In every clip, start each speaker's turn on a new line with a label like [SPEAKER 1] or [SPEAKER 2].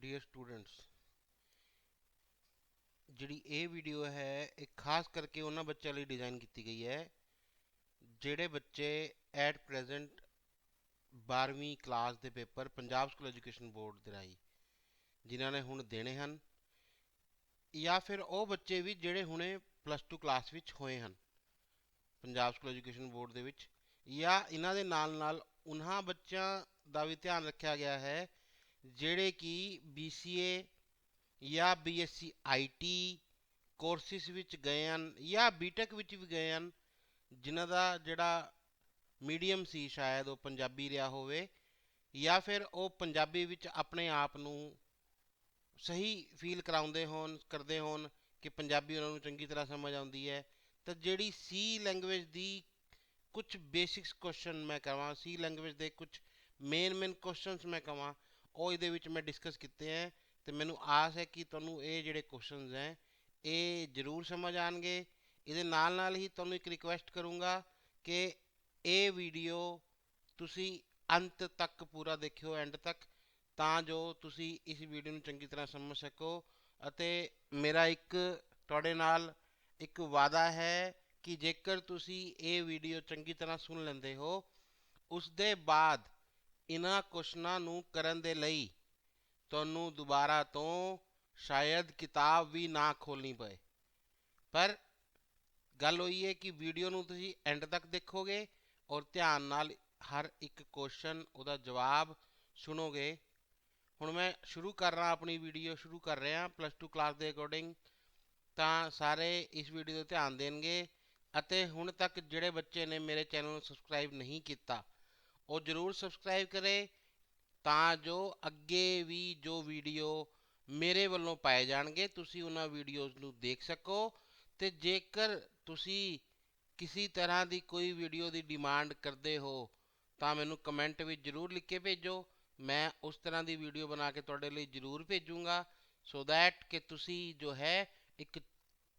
[SPEAKER 1] Dear students, ਜਿਹੜੀ ਇਹ video ਹੈ ਇਹ ਖਾਸ ਕਰਕੇ ਉਹਨਾਂ ਬੱਚਿਆਂ ਲਈ ਡਿਜ਼ਾਈਨ ਕੀਤੀ ਗਈ ਹੈ ਜਿਹੜੇ ਬੱਚੇ ਐਟ ਪ੍ਰੈਜ਼ੈਂਟ 12ਵੀਂ ਕਲਾਸ ਦੇ paper Punjab school education board ਦੇ ਰਾਹੀਂ ਜਿਨ੍ਹਾਂ ਨੇ ਹੁਣ ਦੇਣੇ ਹਨ, ਜਾਂ ਫਿਰ ਉਹ ਬੱਚੇ ਵੀ ਜਿਹੜੇ ਹੁਣੇ ਪਲੱਸ 2 ਕਲਾਸ ਵਿੱਚ ਹੋਏ ਹਨ ਪੰਜਾਬ ਸਕੂਲ ਐਜੂਕੇਸ਼ਨ ਬੋਰਡ ਦੇ ਵਿੱਚ। ਜਾਂ ਇਹਨਾਂ ਦੇ ਨਾਲ ਨਾਲ ਉਹਨਾਂ ਬੱਚਿਆਂ ਦਾ ਵੀ ਧਿਆਨ ਰੱਖਿਆ ਗਿਆ ਹੈ ਜਿਹੜੇ ਕਿ BCA ਜਾਂ BSc IT ਕੋਰਸਿਸ ਵਿੱਚ ਗਏ ਹਨ ਜਾਂ ਬੀਟੈਕ ਵਿੱਚ ਵੀ ਗਏ ਹਨ, ਜਿਨ੍ਹਾਂ ਦਾ ਜਿਹੜਾ ਮੀਡੀਅਮ ਸੀ ਸ਼ਾਇਦ ਉਹ ਪੰਜਾਬੀ ਰਿਹਾ ਹੋਵੇ, ਜਾਂ ਫਿਰ ਉਹ ਪੰਜਾਬੀ ਵਿੱਚ ਆਪਣੇ ਆਪ ਨੂੰ ਸਹੀ ਫੀਲ ਕਰਦੇ ਹੋਣ ਕਿ ਪੰਜਾਬੀ ਉਹਨਾਂ ਨੂੰ ਚੰਗੀ ਤਰ੍ਹਾਂ ਸਮਝ ਆਉਂਦੀ ਹੈ। ਤਾਂ ਜਿਹੜੀ ਸੀ ਲੈਂਗੁਏਜ ਦੀ ਕੁਝ ਬੇਸਿਕਸ ਕੁਐਸਚਨ ਮੈਂ ਕਹਾਂ, ਸੀ ਲੈਂਗੁਏਜ ਦੇ ਕੁਝ ਮੇਨ ਕੁਐਸਚਨਸ ਮੈਂ ਕਹਾਂ, ਉਹ ਇਹਦੇ ਵਿੱਚ ਮੈਂ ਡਿਸਕਸ ਕੀਤੇ ਹੈ। ਤੇ ਮੈਨੂੰ ਆਸ ਹੈ ਕਿ ਤੁਹਾਨੂੰ ਇਹ ਜਿਹੜੇ ਕੁਐਸਚਨਸ ਹੈ ਇਹ ਜ਼ਰੂਰ ਸਮਝ ਆਣਗੇ। ਇਹਦੇ ਨਾਲ ਨਾਲ ਹੀ ਤੁਹਾਨੂੰ ਇੱਕ ਰਿਕੁਐਸਟ ਕਰੂੰਗਾ ਕਿ ਇਹ ਵੀਡੀਓ ਤੁਸੀਂ ਅੰਤ ਤੱਕ ਪੂਰਾ ਦੇਖਿਓ, ਐਂਡ ਤੱਕ, ਤਾਂ ਜੋ ਤੁਸੀਂ ਇਸ ਵੀਡੀਓ ਨੂੰ ਚੰਗੀ ਤਰ੍ਹਾਂ ਸਮਝ ਸਕੋ। ਅਤੇ ਮੇਰਾ ਇੱਕ ਤੁਹਾਡੇ ਨਾਲ ਇੱਕ ਵਾਅਦਾ ਹੈ ਕਿ ਜੇਕਰ ਤੁਸੀਂ ਇਹ ਵੀਡੀਓ ਚੰਗੀ ਤਰ੍ਹਾਂ ਸੁਣ ਲੈਂਦੇ ਹੋ, ਉਸ ਦੇ ਬਾਅਦ ਇਹਨਾਂ ਕੁਐਸਚਨਾਂ ਨੂੰ ਕਰਨ ਦੇ ਲਈ ਤੁਹਾਨੂੰ ਦੁਬਾਰਾ ਤੋਂ ਸ਼ਾਇਦ ਕਿਤਾਬ ਵੀ ਨਾ ਖੋਲਣੀ ਪਏ। ਪਰ ਗੱਲ ਹੋਈ ਹੈ ਕਿ ਵੀਡੀਓ ਨੂੰ ਤੁਸੀਂ ਐਂਡ ਤੱਕ ਦੇਖੋਗੇ ਔਰ ਧਿਆਨ ਨਾਲ ਹਰ ਇੱਕ ਕੁਐਸਚਨ ਉਹਦਾ ਜਵਾਬ ਸੁਣੋਗੇ। ਹੁਣ ਮੈਂ ਸ਼ੁਰੂ ਕਰ ਰਹਾ ਆਪਣੀ ਵੀਡੀਓ ਸ਼ੁਰੂ ਕਰ ਰਿਹਾ ਪਲੱਸ 2 ਕਲਾਸ ਦੇ ਅਕੋਰਡਿੰਗ। ਤਾਂ ਸਾਰੇ ਇਸ ਵੀਡੀਓ 'ਤੇ ਧਿਆਨ ਦੇਣਗੇ ਅਤੇ ਹੁਣ ਤੱਕ ਜਿਹੜੇ ਬੱਚੇ ਨੇ ਮੇਰੇ ਚੈਨਲ ਨੂੰ ਸਬਸਕ੍ਰਾਈਬ ਨਹੀਂ ਕੀਤਾ ਉਹ ਜ਼ਰੂਰ ਸਬਸਕ੍ਰਾਈਬ ਕਰੇ, ਤਾਂ ਜੋ ਅੱਗੇ ਵੀ ਜੋ ਵੀਡੀਓ ਮੇਰੇ ਵੱਲੋਂ ਪਾਏ ਜਾਣਗੇ ਤੁਸੀਂ ਉਹਨਾਂ ਵੀਡੀਓਜ਼ ਨੂੰ ਦੇਖ ਸਕੋ। ਤੇ ਜੇਕਰ ਤੁਸੀਂ ਕਿਸੇ ਤਰ੍ਹਾਂ ਦੀ ਕੋਈ ਵੀਡੀਓ ਦੀ ਡਿਮਾਂਡ ਕਰਦੇ ਹੋ ਤਾਂ ਮੈਨੂੰ ਕਮੈਂਟ ਵਿੱਚ ਜ਼ਰੂਰ ਲਿਖ ਕੇ ਭੇਜੋ। ਮੈਂ ਉਸ ਤਰ੍ਹਾਂ ਦੀ ਵੀਡੀਓ ਬਣਾ ਕੇ ਤੁਹਾਡੇ ਲਈ ਜ਼ਰੂਰ ਭੇਜੂੰਗਾ, ਸੋ ਦੈਟ ਕਿ ਤੁਸੀਂ ਜੋ ਹੈ ਇੱਕ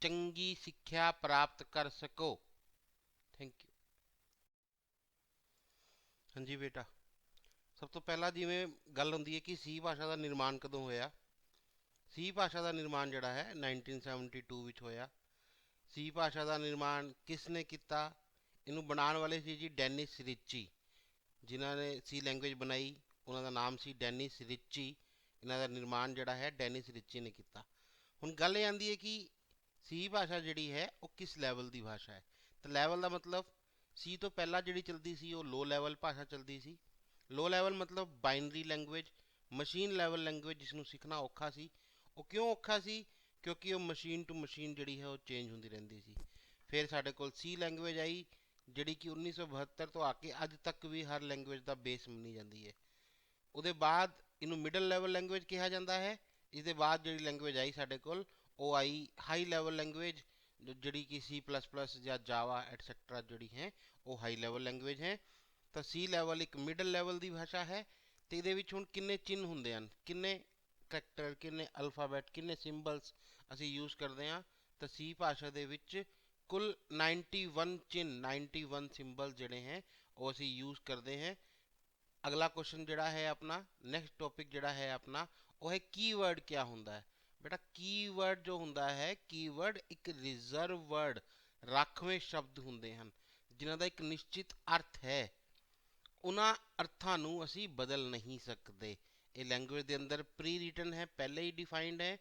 [SPEAKER 1] ਚੰਗੀ ਸਿੱਖਿਆ ਪ੍ਰਾਪਤ ਕਰ ਸਕੋ। Thank you. ਹਾਂਜੀ ਬੇਟਾ, ਸਭ ਤੋਂ ਪਹਿਲਾਂ ਜਿਵੇਂ ਗੱਲ ਹੁੰਦੀ ਹੈ ਕਿ ਸੀ ਭਾਸ਼ਾ ਦਾ ਨਿਰਮਾਣ ਕਦੋਂ ਹੋਇਆ। ਸੀ ਭਾਸ਼ਾ ਦਾ ਨਿਰਮਾਣ ਜਿਹੜਾ ਹੈ 1972 ਵਿੱਚ ਹੋਇਆ। ਸੀ ਭਾਸ਼ਾ ਦਾ ਨਿਰਮਾਣ ਕਿਸ ਨੇ ਕੀਤਾ? ਇਹਨੂੰ ਬਣਾਉਣ ਵਾਲੇ ਸੀ ਜੀ ਡੈਨਿਸ ਰਿਚੀ, ਜਿਨ੍ਹਾਂ ਨੇ ਸੀ ਲੈਂਗੁਏਜ ਬਣਾਈ ਉਹਨਾਂ ਦਾ ਨਾਮ ਸੀ ਡੈਨਿਸ ਰਿਚੀ। ਇਹਨਾਂ ਦਾ ਨਿਰਮਾਣ ਜਿਹੜਾ ਹੈ ਡੈਨਿਸ ਰਿਚੀ ਨੇ ਕੀਤਾ। ਹੁਣ ਗੱਲ ਇਹ ਆਉਂਦੀ ਹੈ ਕਿ ਸੀ ਭਾਸ਼ਾ ਜਿਹੜੀ ਹੈ ਉਹ ਕਿਸ ਲੈਵਲ ਦੀ ਭਾਸ਼ਾ ਹੈ। ਤਾਂ ਲੈਵਲ ਦਾ ਮਤਲਬ ਸੀ ਤੋਂ ਪਹਿਲਾਂ ਜਿਹੜੀ ਚਲਦੀ ਸੀ ਉਹ ਲੋ ਲੈਵਲ ਭਾਸ਼ਾ ਚਲਦੀ ਸੀ। ਲੋ ਲੈਵਲ ਮਤਲਬ binary language, machine level language, ਜਿਸ ਨੂੰ ਸਿੱਖਣਾ ਔਖਾ ਸੀ। ਉਹ ਕਿਉਂ ਔਖਾ ਸੀ? ਕਿਉਂਕਿ ਉਹ ਮਸ਼ੀਨ ਟੂ ਮਸ਼ੀਨ ਜਿਹੜੀ ਹੈ ਉਹ ਚੇਂਜ ਹੁੰਦੀ ਰਹਿੰਦੀ ਸੀ। ਫਿਰ ਸਾਡੇ ਕੋਲ ਸੀ ਲੈਂਗੁਏਜ ਆਈ ਜਿਹੜੀ ਕਿ 1972 ਤੋਂ ਆ ਕੇ ਅੱਜ ਤੱਕ ਵੀ ਹਰ ਲੈਂਗੁਏਜ ਦਾ ਬੇਸ ਮੰਨੀ ਜਾਂਦੀ ਹੈ। ਉਹਦੇ ਬਾਅਦ ਇਹਨੂੰ ਮਿਡਲ ਲੈਵਲ ਲੈਂਗੁਏਜ ਕਿਹਾ ਜਾਂਦਾ ਹੈ। ਇਸ ਦੇ ਬਾਅਦ ਜਿਹੜੀ ਲੈਂਗੁਏਜ ਆਈ ਸਾਡੇ ਕੋਲ ਉਹ ਆਈ ਹਾਈ ਲੈਵਲ ਲੈਂਗੁਏਜ, ਜਿਹੜੀ ਕਿ C++ ਜਾਂ ਜਾਵਾ ਐਟਸੈਟਰਾ ਜਿਹੜੀ ਹੈ ਉਹ ਹਾਈ ਲੈਵਲ ਲੈਂਗੁਏਜ ਹੈ। ਤਾਂ ਸੀ ਲੈਵਲ ਇੱਕ ਮਿਡਲ ਲੈਵਲ ਦੀ ਭਾਸ਼ਾ ਹੈ। ਤੇ ਇਹਦੇ ਵਿੱਚ ਹੁਣ ਕਿੰਨੇ ਚਿੰਨ੍ਹ ਹੁੰਦੇ ਹਨ, ਕਿੰਨੇ ਕਰੈਕਟਰ, ਕਿੰਨੇ ਅਲਫਾਬੈਟ, ਕਿੰਨੇ ਸਿੰਬਲਸ ਅਸੀਂ ਯੂਜ਼ ਕਰਦੇ ਹਾਂ। ਤਾਂ ਸੀ ਭਾਸ਼ਾ ਦੇ ਵਿੱਚ ਕੁੱਲ 91 ਚਿੰਨ੍ਹ, 91 ਸਿੰਬਲ ਜਿਹੜੇ ਹੈ ਉਹ ਅਸੀਂ ਯੂਜ਼ ਕਰਦੇ ਹਾਂ। ਅਗਲਾ ਕੁਐਸਚਨ ਜਿਹੜਾ ਹੈ ਆਪਣਾ, ਨੈਕਸਟ ਟੌਪਿਕ ਜਿਹੜਾ ਹੈ ਆਪਣਾ, ਉਹ ਹੈ ਕੀਵਰਡ ਕਿਆ ਹੁੰਦਾ ਹੈ। ਬੇਟਾ ਕੀਵਰਡ ਜੋ ਹੁੰਦਾ ਹੈ, ਕੀਵਰਡ ਇੱਕ ਰਿਜ਼ਰਵ ਵਰਡ, ਰਾਖਵੇਂ ਸ਼ਬਦ ਹੁੰਦੇ ਹਨ ਜਿਨ੍ਹਾਂ ਦਾ ਇੱਕ ਨਿਸ਼ਚਿਤ ਅਰਥ ਹੈ। ਉਹਨਾਂ ਅਰਥਾਂ ਨੂੰ ਅਸੀਂ ਬਦਲ ਨਹੀਂ ਸਕਦੇ। ਇਹ ਲੈਂਗੁਏਜ ਦੇ ਅੰਦਰ ਪ੍ਰੀ ਰਿਟਨ ਹੈ, ਪਹਿਲੇ ਹੀ ਡਿਫਾਈਨਡ ਹੈ।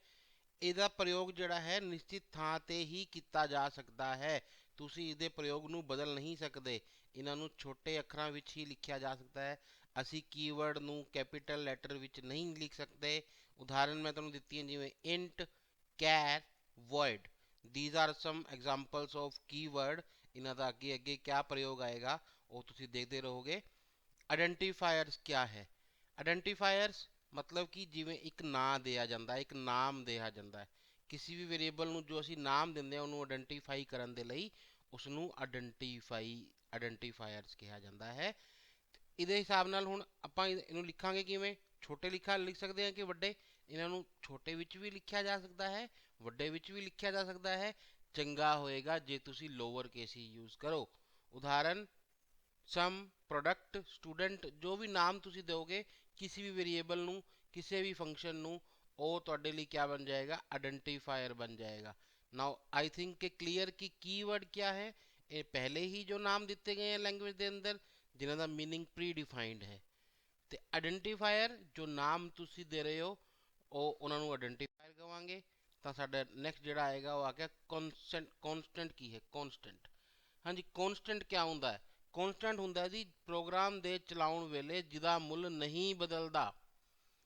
[SPEAKER 1] ਇਹਦਾ ਪ੍ਰਯੋਗ ਜਿਹੜਾ ਹੈ ਨਿਸ਼ਚਿਤ ਥਾਂ 'ਤੇ ਹੀ ਕੀਤਾ ਜਾ ਸਕਦਾ ਹੈ। ਤੁਸੀਂ ਇਹਦੇ ਪ੍ਰਯੋਗ ਨੂੰ ਬਦਲ ਨਹੀਂ ਸਕਦੇ। ਇਹਨਾਂ ਨੂੰ ਛੋਟੇ ਅੱਖਰਾਂ ਵਿੱਚ ਹੀ ਲਿਖਿਆ ਜਾ ਸਕਦਾ ਹੈ। ਅਸੀਂ ਕੀਵਰਡ ਨੂੰ ਕੈਪੀਟਲ ਲੈਟਰ ਵਿੱਚ ਨਹੀਂ ਲਿਖ ਸਕਦੇ। ਉਦਾਹਰਨ ਮੈਂ ਤੁਹਾਨੂੰ ਦਿੱਤੀ ਹੈ, ਜਿਵੇਂ int, char, void, these are some examples of keyword. ਇਹਨਾਂ ਦਾ ਅੱਗੇ ਅੱਗੇ ਕਿਆ ਪ੍ਰਯੋਗ ਆਏਗਾ ਉਹ ਤੁਸੀਂ ਦੇਖਦੇ ਰਹੋਗੇ। ਆਇਡੈਂਟੀਫਾਇਰਸ ਕਿਆ ਹੈ? ਆਇਡੈਂਟੀਫਾਇਰਸ ਮਤਲਬ ਕਿ ਜਿਵੇਂ ਇੱਕ ਨਾਂ ਦਿਆ ਜਾਂਦਾ ਹੈ, ਇੱਕ ਨਾਮ ਦਿਆ ਜਾਂਦਾ ਹੈ ਕਿਸੇ ਵੀ ਵੇਰੀਏਬਲ ਨੂੰ, ਜੋ ਅਸੀਂ ਨਾਮ ਦਿੰਦੇ ਹਾਂ ਉਹਨੂੰ ਆਇਡੈਂਟੀਫਾਈ ਕਰਨ ਦੇ ਲਈ ਉਸ ਨੂੰ ਆਇਡੈਂਟੀਫਾਇਰਸ ਕਿਹਾ ਜਾਂਦਾ ਹੈ। ਇਹਦੇ ਹਿਸਾਬ ਨਾਲ ਹੁਣ ਆਪਾਂ ਇਹਨੂੰ ਲਿਖਾਂਗੇ ਕਿਵੇਂ? ਛੋਟੇ ਲਿਖ ਸਕਦੇ ਹਾਂ ਕਿ ਵੱਡੇ? ਇਹਨਾਂ ਨੂੰ ਛੋਟੇ ਵਿੱਚ ਵੀ ਲਿਖਿਆ ਜਾ ਸਕਦਾ ਹੈ, ਵੱਡੇ ਵਿੱਚ ਵੀ ਲਿਖਿਆ ਜਾ ਸਕਦਾ ਹੈ। ਚੰਗਾ ਹੋਏਗਾ ਜੇ ਤੁਸੀਂ ਲੋਅਰ ਕੇਸ ਹੀ ਯੂਜ਼ ਕਰੋ। ਉਦਾਹਰਨ ਸਮ, ਪ੍ਰੋਡਕਟ, ਸਟੂਡੈਂਟ, ਜੋ ਵੀ ਨਾਮ ਤੁਸੀਂ ਦਿਓਗੇ ਕਿਸੇ ਵੀ ਵੇਰੀਏਬਲ ਨੂੰ ਕਿਸੇ ਵੀ ਫੰਕਸ਼ਨ ਨੂੰ, ਉਹ ਤੁਹਾਡੇ ਲਈ ਕਿਆ ਬਣ ਜਾਏਗਾ, ਆਇਡੈਂਟੀਫਾਇਰ ਬਣ ਜਾਏਗਾ। ਨਾਓ ਆਈ ਥਿੰਕ ਕਿ ਕਲੀਅਰ ਕਿ ਕੀਵਰਡ ਕਿਆ ਹੈ। ਇਹ ਪਹਿਲੇ ਹੀ ਜੋ ਨਾਮ ਦਿੱਤੇ ਗਏ हैं ਲੈਂਗੁਏਜ ਦੇ ਅੰਦਰ, ਜਿਨ੍ਹਾਂ ਦਾ ਮੀਨਿੰਗ ਪ੍ਰੀ ਡਿਫਾਈਨਡ ਹੈ। ਤੇ ਆਇਡੈਂਟੀਫਾਇਰ ਜੋ ਨਾਮ ਤੁਸੀਂ ਦੇ ਰਹੇ ਹੋ, ਉਹ ਉਹਨਾਂ ਨੂੰ ਆਇਡੈਂਟੀਫਾਇਰ ਕਵਾਂਗੇ। ਤਾਂ ਸਾਡਾ ਨੈਕਸਟ ਜਿਹੜਾ ਆਏਗਾ ਉਹ ਆ ਗਿਆ ਕੌਨਸਟੈਂਟ। ਕੌਨਸਟੈਂਟ ਕੀ ਹੈ? ਕੌਨਸਟੈਂਟ, ਹਾਂਜੀ ਕੌਨਸਟੈਂਟ ਕਿਆ ਹੁੰਦਾ ਹੈ? ਕੌਨਸਟੈਂਟ ਹੁੰਦਾ ਜੀ ਪ੍ਰੋਗਰਾਮ ਦੇ ਚਲਾਉਣ ਵੇਲੇ ਜਿਹਦਾ ਮੁੱਲ ਨਹੀਂ ਬਦਲਦਾ,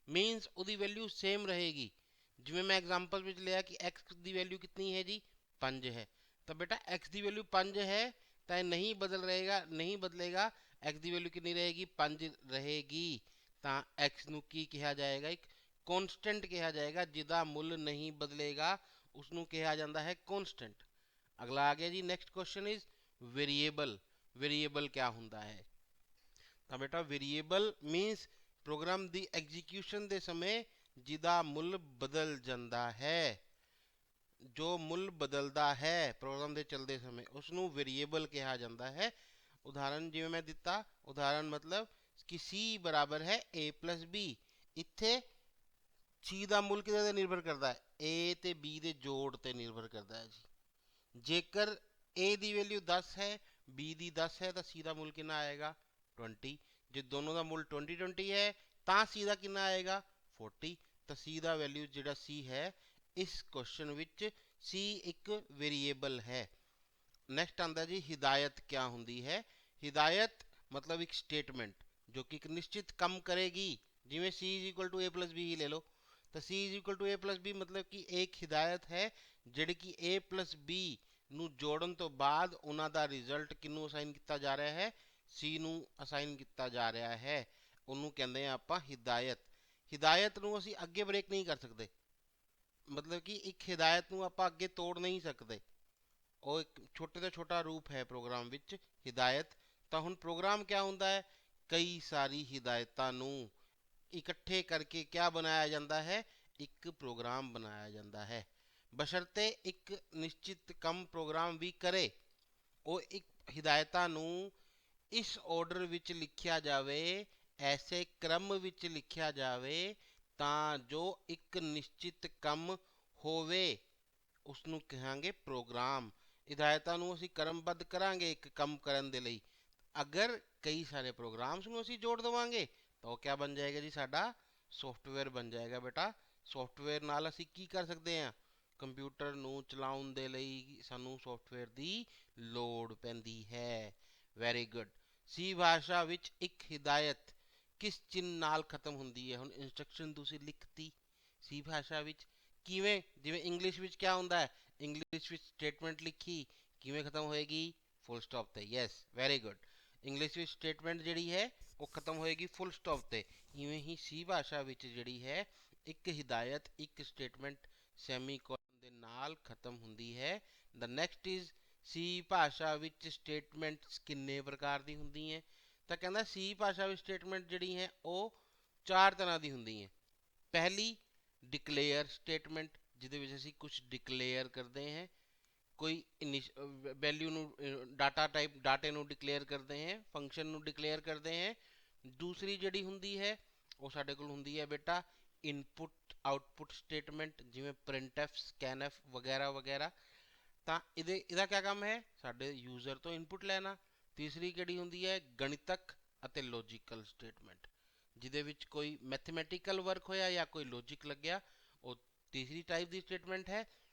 [SPEAKER 1] ਮੀਨਸ ਉਹਦੀ ਵੈਲਿਊ ਸੇਮ ਰਹੇਗੀ। ਜਿਵੇਂ ਮੈਂ ਐਗਜ਼ਾਮਪਲ ਵਿੱਚ ਲਿਆ ਕਿ x ਦੀ ਵੈਲਿਊ ਕਿਤਨੀ ਹੈ ਜੀ, 5 ਹੈ। ਤਾਂ ਬੇਟਾ x ਦੀ ਵੈਲਿਊ 5 ਹੈ ਤਾਂ ਇਹ ਨਹੀਂ ਬਦਲ ਰਹੇਗਾ, ਨਹੀਂ ਬਦਲੇਗਾ। x ਦੀ ਵੈਲਿਊ ਕਿੰਨੀ ਰਹੇਗੀ? 5 ਰਹੇਗੀ। ਤਾਂ x ਨੂੰ ਕੀ ਕਿਹਾ ਜਾਏਗਾ? ਇੱਕ ਕੌਨਸਟੈਂਟ ਕਿਹਾ ਜਾਏਗਾ। ਜਿਹਦਾ ਮੁੱਲ ਨਹੀਂ ਬਦਲੇਗਾ ਉਸ ਨੂੰ ਕਿਹਾ ਜਾਂਦਾ ਹੈ ਕੌਨਸਟੈਂਟ। ਅਗਲਾ ਆ ਗਿਆ ਜੀ, next question is variable. Variable ਕਿਆ ਹੁੰਦਾ ਹੈ? ਤਾਂ ਬੇਟਾ ਵੇਰੀਏਬਲ ਮੀਨਸ ਪ੍ਰੋਗਰਾਮ ਦੀ ਐਗਜ਼ੀਕਿਊਸ਼ਨ ਦੇ ਸਮੇਂ ਜਿਹਦਾ ਮੁੱਲ ਬਦਲ ਜਾਂਦਾ ਹੈ। ਜੋ ਮੁੱਲ ਬਦਲਦਾ ਹੈ ਪ੍ਰੋਗਰਾਮ ਦੇ ਚੱਲਦੇ ਸਮੇਂ, ਉਸ ਨੂੰ ਵੇਰੀਏਬਲ ਕਿਹਾ ਜਾਂਦਾ ਹੈ। ਉਦਾਹਰਨ ਜਿਵੇਂ ਮੈਂ ਦਿੱਤਾ, ਉਦਾਹਰਨ ਮਤਲਬ ਕਿ c ਬਰਾਬਰ ਹੈ a ਪਲਸ b। ਇੱਥੇ c ਦਾ ਮੁੱਲ ਕਿਹਦੇ ਤੇ ਨਿਰਭਰ ਕਰਦਾ ਹੈ? a ਤੇ b ਦੇ ਜੋੜ ਤੇ ਨਿਰਭਰ ਕਰਦਾ ਹੈ ਜੀ। ਜੇਕਰ a ਦੀ ਵੈਲਿਊ 10 ਹੈ, b ਦੀ 10 ਹੈ, ਤਾਂ c ਦਾ ਮੁੱਲ ਕਿੰਨਾ ਆਏਗਾ? 20। ਜੇ ਦੋਨੋਂ ਦਾ ਮੁੱਲ 20 ਹੈ ਤਾਂ c ਦਾ ਕਿੰਨਾ ਆਏਗਾ? 40। ਤਾਂ c ਦਾ ਵੈਲਿਊ ਜਿਹੜਾ c ਹੈ ਇਸ ਕੁਐਸਚਨ ਵਿੱਚ c ਇੱਕ ਵੇਰੀਏਬਲ ਹੈ। ਨੈਕਸਟ ਆਂਦਾ ਜੀ ਹਿਦਾਇਤ ਕਿਆ ਹੁੰਦੀ ਹੈ? ਹਿਦਾਇਤ ਮਤਲਬ ਇੱਕ ਸਟੇਟਮੈਂਟ ਜੋ ਕਿ ਇੱਕ ਨਿਸ਼ਚਿਤ ਕੰਮ ਕਰੇਗੀ। ਜਿਵੇਂ c a plus b ਹੀ ਲੈ ਲਓ, ਤਾਂ c a plus b ਮਤਲਬ ਕਿ ਇੱਕ ਹਿਦਾਇਤ ਹੈ ਜਿਹੜੀ ਕਿ a plus b ਨੂੰ ਜੋੜਨ ਤੋਂ ਬਾਅਦ ਉਹਨਾਂ ਦਾ ਰਿਜ਼ਲਟ ਕਿਹਨੂੰ ਅਸਾਈਨ ਕੀਤਾ ਜਾ ਰਿਹਾ ਹੈ? c ਨੂੰ ਅਸਾਈਨ ਕੀਤਾ ਜਾ ਰਿਹਾ ਹੈ। ਉਹਨੂੰ ਕਹਿੰਦੇ ਆ ਆਪਾਂ ਹਿਦਾਇਤ। ਹਿਦਾਇਤ ਨੂੰ ਅਸੀਂ ਅੱਗੇ ਬ੍ਰੇਕ ਨਹੀਂ ਕਰ ਸਕਦੇ, ਮਤਲਬ ਕਿ ਇੱਕ ਹਿਦਾਇਤ ਨੂੰ ਆਪਾਂ ਅੱਗੇ ਤੋੜ ਨਹੀਂ ਸਕਦੇ। ਉਹ ਇੱਕ ਛੋਟੇ ਤੋਂ ਛੋਟਾ ਰੂਪ ਹੈ ਪ੍ਰੋਗਰਾਮ ਵਿੱਚ ਹਿਦਾਇਤ। ਤਾਂ ਹੁਣ ਪ੍ਰੋਗਰਾਮ ਕਿਆ ਹੁੰਦਾ ਹੈ? ਕਈ ਸਾਰੀ ਹਿਦਾਇਤਾਂ ਨੂੰ ਇਕੱਠੇ ਕਰਕੇ ਕਿਆ ਬਣਾਇਆ ਜਾਂਦਾ ਹੈ? ਇੱਕ ਪ੍ਰੋਗਰਾਮ ਬਣਾਇਆ ਜਾਂਦਾ ਹੈ। ਬਸ਼ਰਤੇ ਇੱਕ ਨਿਸ਼ਚਿਤ ਕੰਮ ਪ੍ਰੋਗਰਾਮ ਵੀ ਕਰੇ, ਉਹ ਇੱਕ ਹਿਦਾਇਤਾਂ ਨੂੰ ਇਸ ਆਰਡਰ ਵਿੱਚ ਲਿਖਿਆ ਜਾਵੇ, ਐਸੇ ਕ੍ਰਮ ਵਿੱਚ ਲਿਖਿਆ ਜਾਵੇ ਤਾਂ ਜੋ ਇੱਕ ਨਿਸ਼ਚਿਤ ਕੰਮ ਹੋਵੇ, ਉਸ ਨੂੰ ਕਹਾਂਗੇ ਪ੍ਰੋਗਰਾਮ। ਹਿਦਾਇਤਾਂ ਨੂੰ ਅਸੀਂ ਕ੍ਰਮਬੱਧ ਕਰਾਂਗੇ ਇੱਕ ਕੰਮ ਕਰਨ ਦੇ ਲਈ। ਅਗਰ ਕਈ ਸਾਰੇ ਪ੍ਰੋਗਰਾਮਸ ਨੂੰ ਅਸੀਂ ਜੋੜ ਦੇਵਾਂਗੇ ਤਾਂ ਉਹ ਕਿਆ ਬਣ ਜਾਏਗਾ ਜੀ? ਸਾਡਾ ਸੌਫਟਵੇਅਰ ਬਣ ਜਾਏਗਾ। ਬੇਟਾ ਸੌਫਟਵੇਅਰ ਨਾਲ ਅਸੀਂ ਕੀ ਕਰ ਸਕਦੇ ਹਾਂ? ਕੰਪਿਊਟਰ ਨੂੰ ਚਲਾਉਣ ਦੇ ਲਈ ਸਾਨੂੰ ਸੌਫਟਵੇਅਰ ਦੀ ਲੋੜ ਪੈਂਦੀ ਹੈ। Very good. ਸੀ ਭਾਸ਼ਾ ਵਿੱਚ ਇੱਕ ਹਿਦਾਇਤ ਕਿਸ ਚਿੰਨ੍ਹ ਨਾਲ ਖਤਮ ਹੁੰਦੀ ਹੈ? ਹੁਣ ਇੰਸਟਰਕਸ਼ਨ ਤੁਸੀਂ ਲਿਖਤੀ ਸੀ ਭਾਸ਼ਾ ਵਿੱਚ, ਕਿਵੇਂ? ਜਿਵੇਂ ਇੰਗਲਿਸ਼ ਵਿੱਚ ਕਿਆ ਹੁੰਦਾ ਹੈ? ਇੰਗਲਿਸ਼ ਵਿੱਚ ਸਟੇਟਮੈਂਟ ਲਿਖੀ, ਕਿਵੇਂ ਖਤਮ ਹੋਏਗੀ? ਫੁੱਲ ਸਟਾਪ ਤੇ। Yes, very good. ਇੰਗਲਿਸ਼ ਵਿੱਚ ਸਟੇਟਮੈਂਟ ਜਿਹੜੀ ਹੈ ਉਹ ਖਤਮ ਹੋਏਗੀ ਫੁੱਲ ਸਟਾਪ ਤੇ। ਇਵੇਂ ਹੀ ਸੀ ਭਾਸ਼ਾ ਵਿੱਚ ਜਿਹੜੀ ਹੈ ਇੱਕ ਹਿਦਾਇਤ ਇੱਕ ਸਟੇਟਮੈਂਟ ਸੈਮੀਕੋਲਨ ਦੇ ਨਾਲ ਖਤਮ ਹੁੰਦੀ ਹੈ। ਦ ਨੈਕਸਟ ਇਜ਼ ਸੀ ਭਾਸ਼ਾ ਵਿੱਚ ਸਟੇਟਮੈਂਟਸ ਕਿੰਨੇ ਪ੍ਰਕਾਰ ਦੀ ਹੁੰਦੀ ਹੈ? ਤਾਂ ਕਹਿੰਦਾ ਸੀ ਭਾਸ਼ਾ ਵਿੱਚ ਸਟੇਟਮੈਂਟ ਜਿਹੜੀ ਹੈ ਉਹ 4 ਤਰ੍ਹਾਂ ਦੀ ਹੁੰਦੀ ਹੈ। ਪਹਿਲੀ ਡਿਕਲੇਅਰ ਸਟੇਟਮੈਂਟ, ਜਿਹਦੇ ਵਿੱਚ ਅਸੀਂ ਕੁਝ ਡਿਕਲੇਅਰ ਕਰਦੇ हैं, ਕੋਈ ਵੈਲਿਊ ਨੂੰ ਡਾਟਾ ਟਾਈਪ ਡਾਟੇ ਨੂੰ ਡਿਕਲੇਅਰ ਕਰਦੇ हैं, ਫੰਕਸ਼ਨ ਨੂੰ ਡਿਕਲੇਅਰ ਕਰਦੇ हैं। ਦੂਸਰੀ ਜਿਹੜੀ ਹੁੰਦੀ ਹੈ ਉਹ ਸਾਡੇ ਕੋਲ ਹੁੰਦੀ ਹੈ ਬੇਟਾ ਇਨਪੁਟ ਆਊਟਪੁੱਟ ਸਟੇਟਮੈਂਟ, ਜਿਵੇਂ ਪ੍ਰਿੰਟਫ ਸਕੈਨਫ ਵਗੈਰਾ ਵਗੈਰਾ। ਤਾਂ ਇਹਦਾ ਕਿਆ ਕੰਮ ਹੈ? ਸਾਡੇ ਯੂਜ਼ਰ ਤੋਂ ਇਨਪੁਟ ਲੈਣਾ। ਤੀਸਰੀ ਕਿਹੜੀ ਹੁੰਦੀ ਹੈ? ਗਣਿਤਕ ਅਤੇ ਲੌਜੀਕਲ ਸਟੇਟਮੈਂਟ, ਜਿਹਦੇ ਵਿੱਚ ਕੋਈ ਮੈਥਮੈਟੀਕਲ ਵਰਕ ਹੋਇਆ ਜਾਂ ਕੋਈ ਲੌਜਿਕ ਲੱਗਿਆ, ਉਹ ਤੀਸਰੀ ਟਾਈਪ ਦੀ ਸਟੇਟਮੈਂਟ ਹੈ।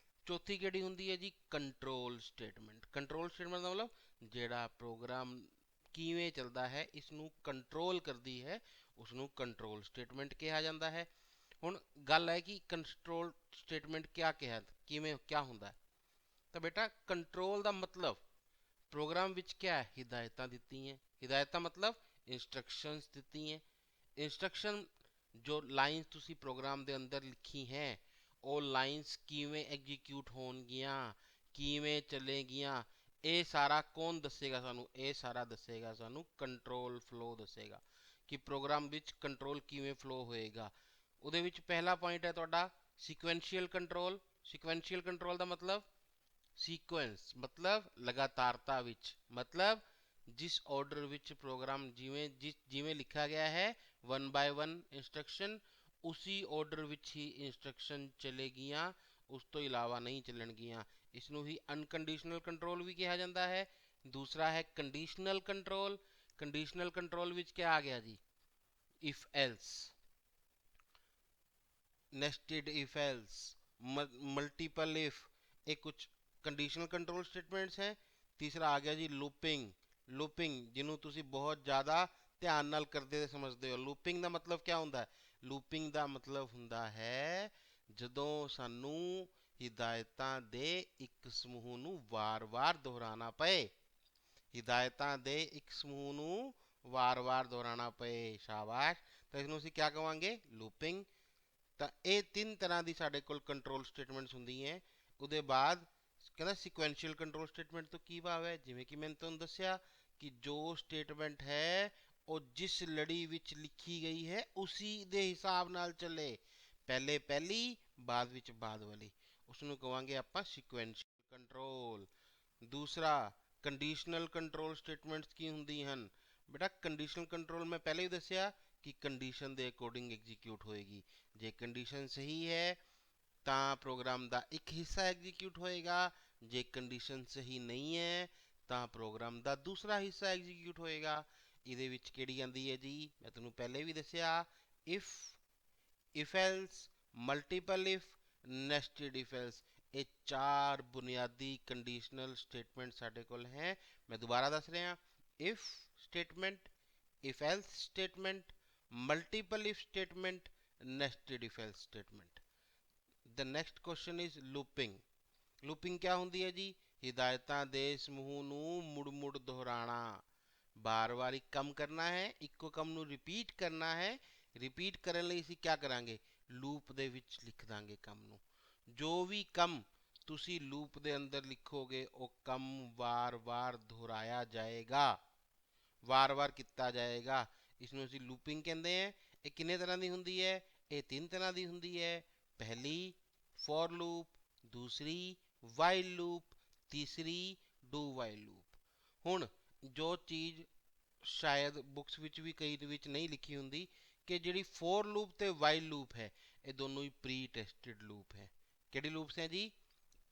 [SPEAKER 1] ਚੌਥੀ ਕਿਹੜੀ ਹੁੰਦੀ ਹੈ ਜੀ? Control statement. ਕੰਟਰੋਲ ਸਟੇਟਮੈਂਟ ਦਾ ਮਤਲਬ ਜਿਹੜਾ ਪ੍ਰੋਗਰਾਮ ਕਿਵੇਂ ਚੱਲਦਾ ਹੈ ਇਸ ਨੂੰ ਕੰਟਰੋਲ ਕਰਦੀ ਹੈ, ਉਸ ਨੂੰ ਕੰਟਰੋਲ ਸਟੇਟਮੈਂਟ ਕਿਹਾ ਜਾਂਦਾ ਹੈ। ਹੁਣ ਗੱਲ ਹੈ ਕਿ ਕੰਟਰੋਲ ਸਟੇਟਮੈਂਟ ਕਿਵੇਂ ਕਿਆ ਹੁੰਦਾ ਹੈ? ਤਾਂ ਬੇਟਾ ਕੰਟਰੋਲ ਦਾ ਮਤਲਬ ਪ੍ਰੋਗਰਾਮ ਵਿੱਚ ਕਿਆ ਹੈ? ਹਿਦਾਇਤਾਂ ਦਿੱਤੀਆਂ। ਹਿਦਾਇਤਾਂ ਮਤਲਬ ਇੰਸਟਰਕਸ਼ਨਸ ਦਿੱਤੀਆਂ। ਇੰਸਟਰਕਸ਼ਨ ਜੋ ਲਾਈਨਸ ਤੁਸੀਂ ਪ੍ਰੋਗਰਾਮ ਦੇ ਅੰਦਰ ਲਿਖੀ ਹੈ ਉਹ ਲਾਈਨਸ ਕਿਵੇਂ ਐਗਜ਼ੀਕਿਊਟ ਹੋਣਗੀਆਂ, ਕਿਵੇਂ ਚੱਲੇਗੀਆਂ, ਇਹ ਸਾਰਾ ਕੌਣ ਦੱਸੇਗਾ ਸਾਨੂੰ? ਇਹ ਸਾਰਾ ਦੱਸੇਗਾ ਸਾਨੂੰ ਕੰਟਰੋਲ ਫਲੋ ਦੱਸੇਗਾ ਕਿ ਪ੍ਰੋਗਰਾਮ ਵਿੱਚ ਕੰਟਰੋਲ ਕਿਵੇਂ ਫਲੋ ਹੋਏਗਾ। ਉਹਦੇ ਵਿੱਚ ਪਹਿਲਾ ਪੁਆਇੰਟ ਹੈ ਤੁਹਾਡਾ ਸੀਕੁਐਂਸ਼ੀਅਲ ਕੰਟਰੋਲ। ਸੀਕੁਐਂਸ਼ੀਅਲ ਕੰਟਰੋਲ ਦਾ ਮਤਲਬ ਸੀਕੁਐਂਸ ਮਤਲਬ ਲਗਾਤਾਰਤਾ ਵਿੱਚ, ਮਤਲਬ ਜਿਸ ਆਰਡਰ ਵਿੱਚ ਪ੍ਰੋਗਰਾਮ ਜਿਵੇਂ ਲਿਖਿਆ ਗਿਆ ਹੈ 1 by 1 ਇੰਸਟਰਕਸ਼ਨ, ਉਸੀ ਆਰਡਰ ਵਿੱਚ ਹੀ ਇੰਸਟਰਕਸ਼ਨ ਚੱਲੇਗੀਆਂ, ਉਸ ਤੋਂ ਇਲਾਵਾ ਨਹੀਂ ਚੱਲਣਗੀਆਂ। ਇਸ ਨੂੰ ਹੀ ਅਨਕੰਡੀਸ਼ਨਲ ਕੰਟਰੋਲ ਵੀ ਕਿਹਾ ਜਾਂਦਾ ਹੈ। ਦੂਸਰਾ ਹੈ ਕੰਡੀਸ਼ਨਲ ਕੰਟਰੋਲ। ਕੰਡੀਸ਼ਨਲ ਕੰਟਰੋਲ ਵਿੱਚ ਕਿਆ ਆ ਗਿਆ ਜੀ? If else, nested if else, multiple if, ਇਹ ਕੁਝ ਕੰਡੀਸ਼ਨਲ ਕੰਟਰੋਲ ਸਟੇਟਮੈਂਟਸ ਹੈ। ਤੀਸਰਾ ਆ ਗਿਆ ਜੀ ਲੂਪਿੰਗ। ਲੂਪਿੰਗ ਜਿਹਨੂੰ ਤੁਸੀਂ ਬਹੁਤ ਜ਼ਿਆਦਾ ਧਿਆਨ ਨਾਲ ਕਰਦੇ ਤੇ ਸਮਝਦੇ ਹੋ। ਲੂਪਿੰਗ ਦਾ ਮਤਲਬ ਕਿਆ ਹੁੰਦਾ ਹੈ? ਲੂਪਿੰਗ ਦਾ ਮਤਲਬ ਹੁੰਦਾ ਹੈ ਜਦੋਂ ਸਾਨੂੰ ਹਿਦਾਇਤਾਂ ਦੇ ਇੱਕ ਸਮੂਹ ਨੂੰ ਵਾਰ-ਵਾਰ ਦੁਹਰਾਉਣਾ ਪਏ। ਹਿਦਾਇਤਾਂ ਦੇ ਇੱਕ ਸਮੂਹ ਨੂੰ ਵਾਰ-ਵਾਰ ਦੁਹਰਾਉਣਾ ਪਏ। ਸ਼ਾਬਾਸ਼। ਤਾਂ ਇਸ ਨੂੰ ਅਸੀਂ ਕਿਆ ਕਵਾਂਗੇ? ਲੂਪਿੰਗ। ਤਾਂ ਇਹ ਤਿੰਨ ਤਰ੍ਹਾਂ ਦੀ ਸਾਡੇ ਕੋਲ ਕੰਟਰੋਲ ਸਟੇਟਮੈਂਟਸ ਹੁੰਦੀ ਹੈ। ਉਹਦੇ ਬਾਅਦ ਕਹਿੰਦਾ ਸੀਕੁਐਂਸ਼ੀਅਲ ਕੰਟਰੋਲ ਸਟੇਟਮੈਂਟ ਤੋਂ ਕੀ ਭਾਵ ਹੈ? ਜਿਵੇਂ ਕਿ ਮੈਂ ਤੁਹਾਨੂੰ ਦੱਸਿਆ ਕਿ ਜੋ ਸਟੇਟਮੈਂਟ ਹੈ ਉਹ ਜਿਸ ਲੜੀ ਵਿੱਚ ਲਿਖੀ ਗਈ ਹੈ ਉਸੀ ਦੇ ਹਿਸਾਬ ਨਾਲ ਚੱਲੇ। ਪਹਿਲੇ ਪਹਿਲੀ, ਬਾਅਦ ਵਿੱਚ ਬਾਅਦ ਵਾਲੀ, ਉਸ ਨੂੰ ਕਵਾਂਗੇ ਆਪਾਂ ਸੀਕੁਐਂਸ਼ੀਅਲ ਕੰਟਰੋਲ। ਦੂਸਰਾ ਕੰਡੀਸ਼ਨਲ ਕੰਟਰੋਲ ਸਟੇਟਮੈਂਟਸ ਕੀ ਹੁੰਦੀ ਹਨ? ਬੇਟਾ ਕੰਡੀਸ਼ਨਲ ਕੰਟਰੋਲ ਮੈਂ ਪਹਿਲੇ ਹੀ ਦੱਸਿਆ ਕਿ ਕੰਡੀਸ਼ਨ ਦੇ ਅਕੋਰਡਿੰਗ ਐਗਜ਼ੀਕਿਊਟ ਹੋਏਗੀ। ਜੇ ਕੰਡੀਸ਼ਨ ਸਹੀ ਹੈ ਤਾਂ ਪ੍ਰੋਗਰਾਮ ਦਾ ਇੱਕ ਹਿੱਸਾ ਐਗਜ਼ੀਕਿਊਟ ਹੋਏਗਾ। ਜੇ ਕੰਡੀਸ਼ਨ ਸਹੀ ਨਹੀਂ ਹੈ ਤਾਂ ਪ੍ਰੋਗਰਾਮ ਦਾ ਦੂਸਰਾ ਹਿੱਸਾ ਐਗਜ਼ੀਕਿਊਟ ਹੋਏਗਾ। ਇਹਦੇ ਵਿੱਚ ਕਿਹੜੀ ਆਉਂਦੀ ਹੈ ਜੀ? ਮੈਂ ਤੁਹਾਨੂੰ ਪਹਿਲੇ ਵੀ ਦੱਸਿਆ, if, if else, multiple if, nested if else. ਇਹ ਚਾਰ ਬੁਨਿਆਦੀ ਕੰਡੀਸ਼ਨਲ ਸਟੇਟਮੈਂਟ ਸਾਡੇ ਕੋਲ ਹੈ। ਮੈਂ ਦੁਬਾਰਾ ਦੱਸ ਰਿਹਾ, if statement, if else statement, multiple if statement, nested if else statement. The next question is looping. looping क्या ਹੁੰਦੀ ਹੈ ਜੀ? ਹਿਦਾਇਤਾਂ ਦੇ ਸਮੂਹ ਨੂੰ ਮੁੜ-ਮੁੜ ਦੁਹਰਾਣਾ। ਬਾਰ-ਬਾਰ ਇੱਕ ਕੰਮ ਕਰਨਾ ਹੈ, ਇੱਕੋ ਕੰਮ ਨੂੰ ਰਿਪੀਟ ਕਰਨਾ ਹੈ। ਰਿਪੀਟ ਕਰਨ ਲਈ ਅਸੀਂ ਕਿਆ ਕਰਾਂਗੇ? ਲੂਪ ਦੇ ਵਿੱਚ ਲਿਖ ਦਾਂਗੇ ਕੰਮ ਨੂੰ। ਜੋ ਵੀ ਕੰਮ ਤੁਸੀਂ ਲੂਪ ਦੇ ਅੰਦਰ ਲਿਖੋਗੇ ਉਹ ਕੰਮ ਵਾਰ-ਵਾਰ ਦੁਹਰਾਇਆ ਜਾਏਗਾ, ਵਾਰ-ਵਾਰ ਕੀਤਾ ਜਾਏਗਾ। ਇਸ ਨੂੰ ਅਸੀਂ ਲੂਪਿੰਗ ਕਹਿੰਦੇ ਹਾਂ। ਇਹ ਕਿੰਨੇ ਤਰ੍ਹਾਂ ਦੀ ਹੁੰਦੀ ਹੈ? ਇਹ ਤਿੰਨ ਤਰ੍ਹਾਂ ਦੀ ਹੁੰਦੀ ਹੈ। ਪਹਿਲੀ ਫॉर ਲੂਪ, ਦੂਸਰੀ ਵਾਈਲ ਲੂਪ, ਤੀਸਰੀ ਡੂ ਵਾਈਲ ਲੂਪ। ਹੁਣ ਜੋ ਚੀਜ਼ ਸ਼ਾਇਦ ਬੁੱਕਸ ਵਿੱਚ ਵੀ ਕਈ ਦੇ ਵਿੱਚ ਨਹੀਂ ਲਿਖੀ ਹੁੰਦੀ ਕਿ ਜਿਹੜੀ ਫॉर ਲੂਪ ਤੇ ਵਾਈਲ ਲੂਪ ਹੈ ਇਹ ਦੋਨੋਂ ਹੀ ਪ੍ਰੀ ਟੈਸਟਡ ਲੂਪ ਹੈ। ਕਿਹੜੀ ਲੂਪਸ ਹੈ ਜੀ?